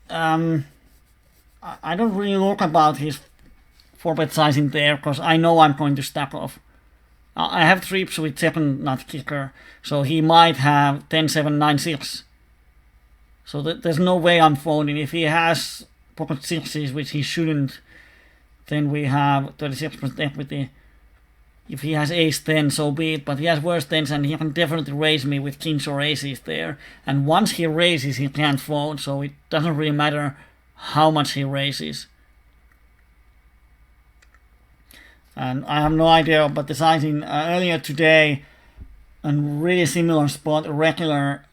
I don't really look about his 4-bet sizing there, because I know I'm going to stack off. I have trips with second nut kicker, so he might have 10, 7, 9, 6. So there's no way I'm folding. If he has pocket sixes, which he shouldn't, then we have 36% equity. If he has ace 10, so be it, but he has worse tens and he can definitely raise me with kings or aces there. And once he raises, he can't fold, so it doesn't really matter how much he raises. And I have no idea about the sizing. Earlier today, a really similar spot, a regular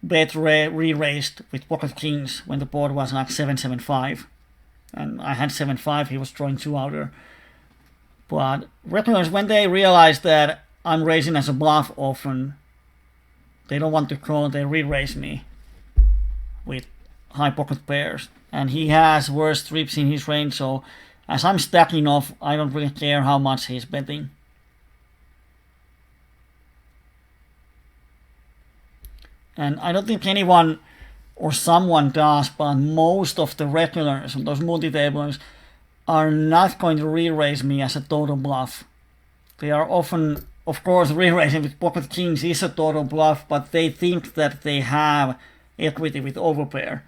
bet re-raised with pocket kings when the board was like 7-7-5. And I had 7-5, he was drawing 2-outer. But regulars, when they realize that I'm raising as a bluff often, they don't want to call, they re-raise me with high pocket pairs. And he has worse trips in his range, so as I'm stacking off, I don't really care how much he's betting. And I don't think anyone or someone does, but most of the regulars and those multi-tablers are not going to re-raise me as a total bluff. They are often, of course, re-raising with pocket kings is a total bluff, but they think that they have equity with overpair.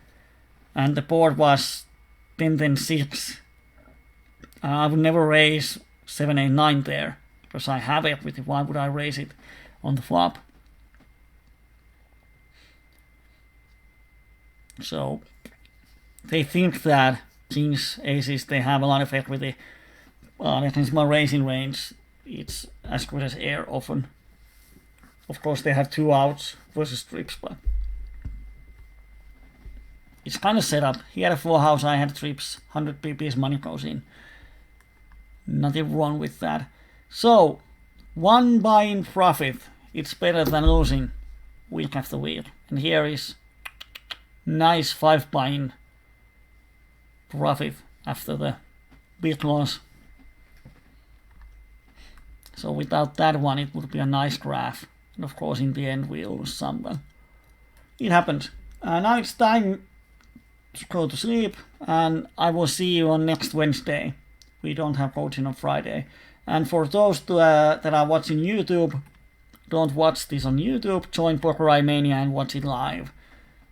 And the board was 10-10-6. I would never raise 7-8-9 there, because I have equity. Why would I raise it on the flop? So they think that kings, aces, they have a lot of equity. Against my raising range, it's as good as air often. Of course, they have 2 outs versus trips, but it's kind of set up. He had a full house, I had trips, 100 pp's money goes in. Nothing wrong with that. So, one buy-in profit, it's better than losing week after week. And here is nice 5 buy-in profit after the big loss. So without that one, it would be a nice graph. And of course, in the end, we lose some, but it happened. Now it's time to go to sleep, and I will see you on next Wednesday. We don't have coaching on Friday. And for those that are watching YouTube, don't watch this on YouTube. Join Poker Mania and watch it live.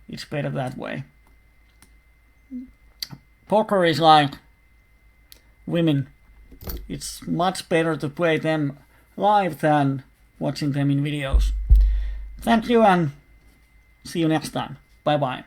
It's better that way. Poker is like women. It's much better to play them live than watching them in videos. Thank you and see you next time. Bye bye.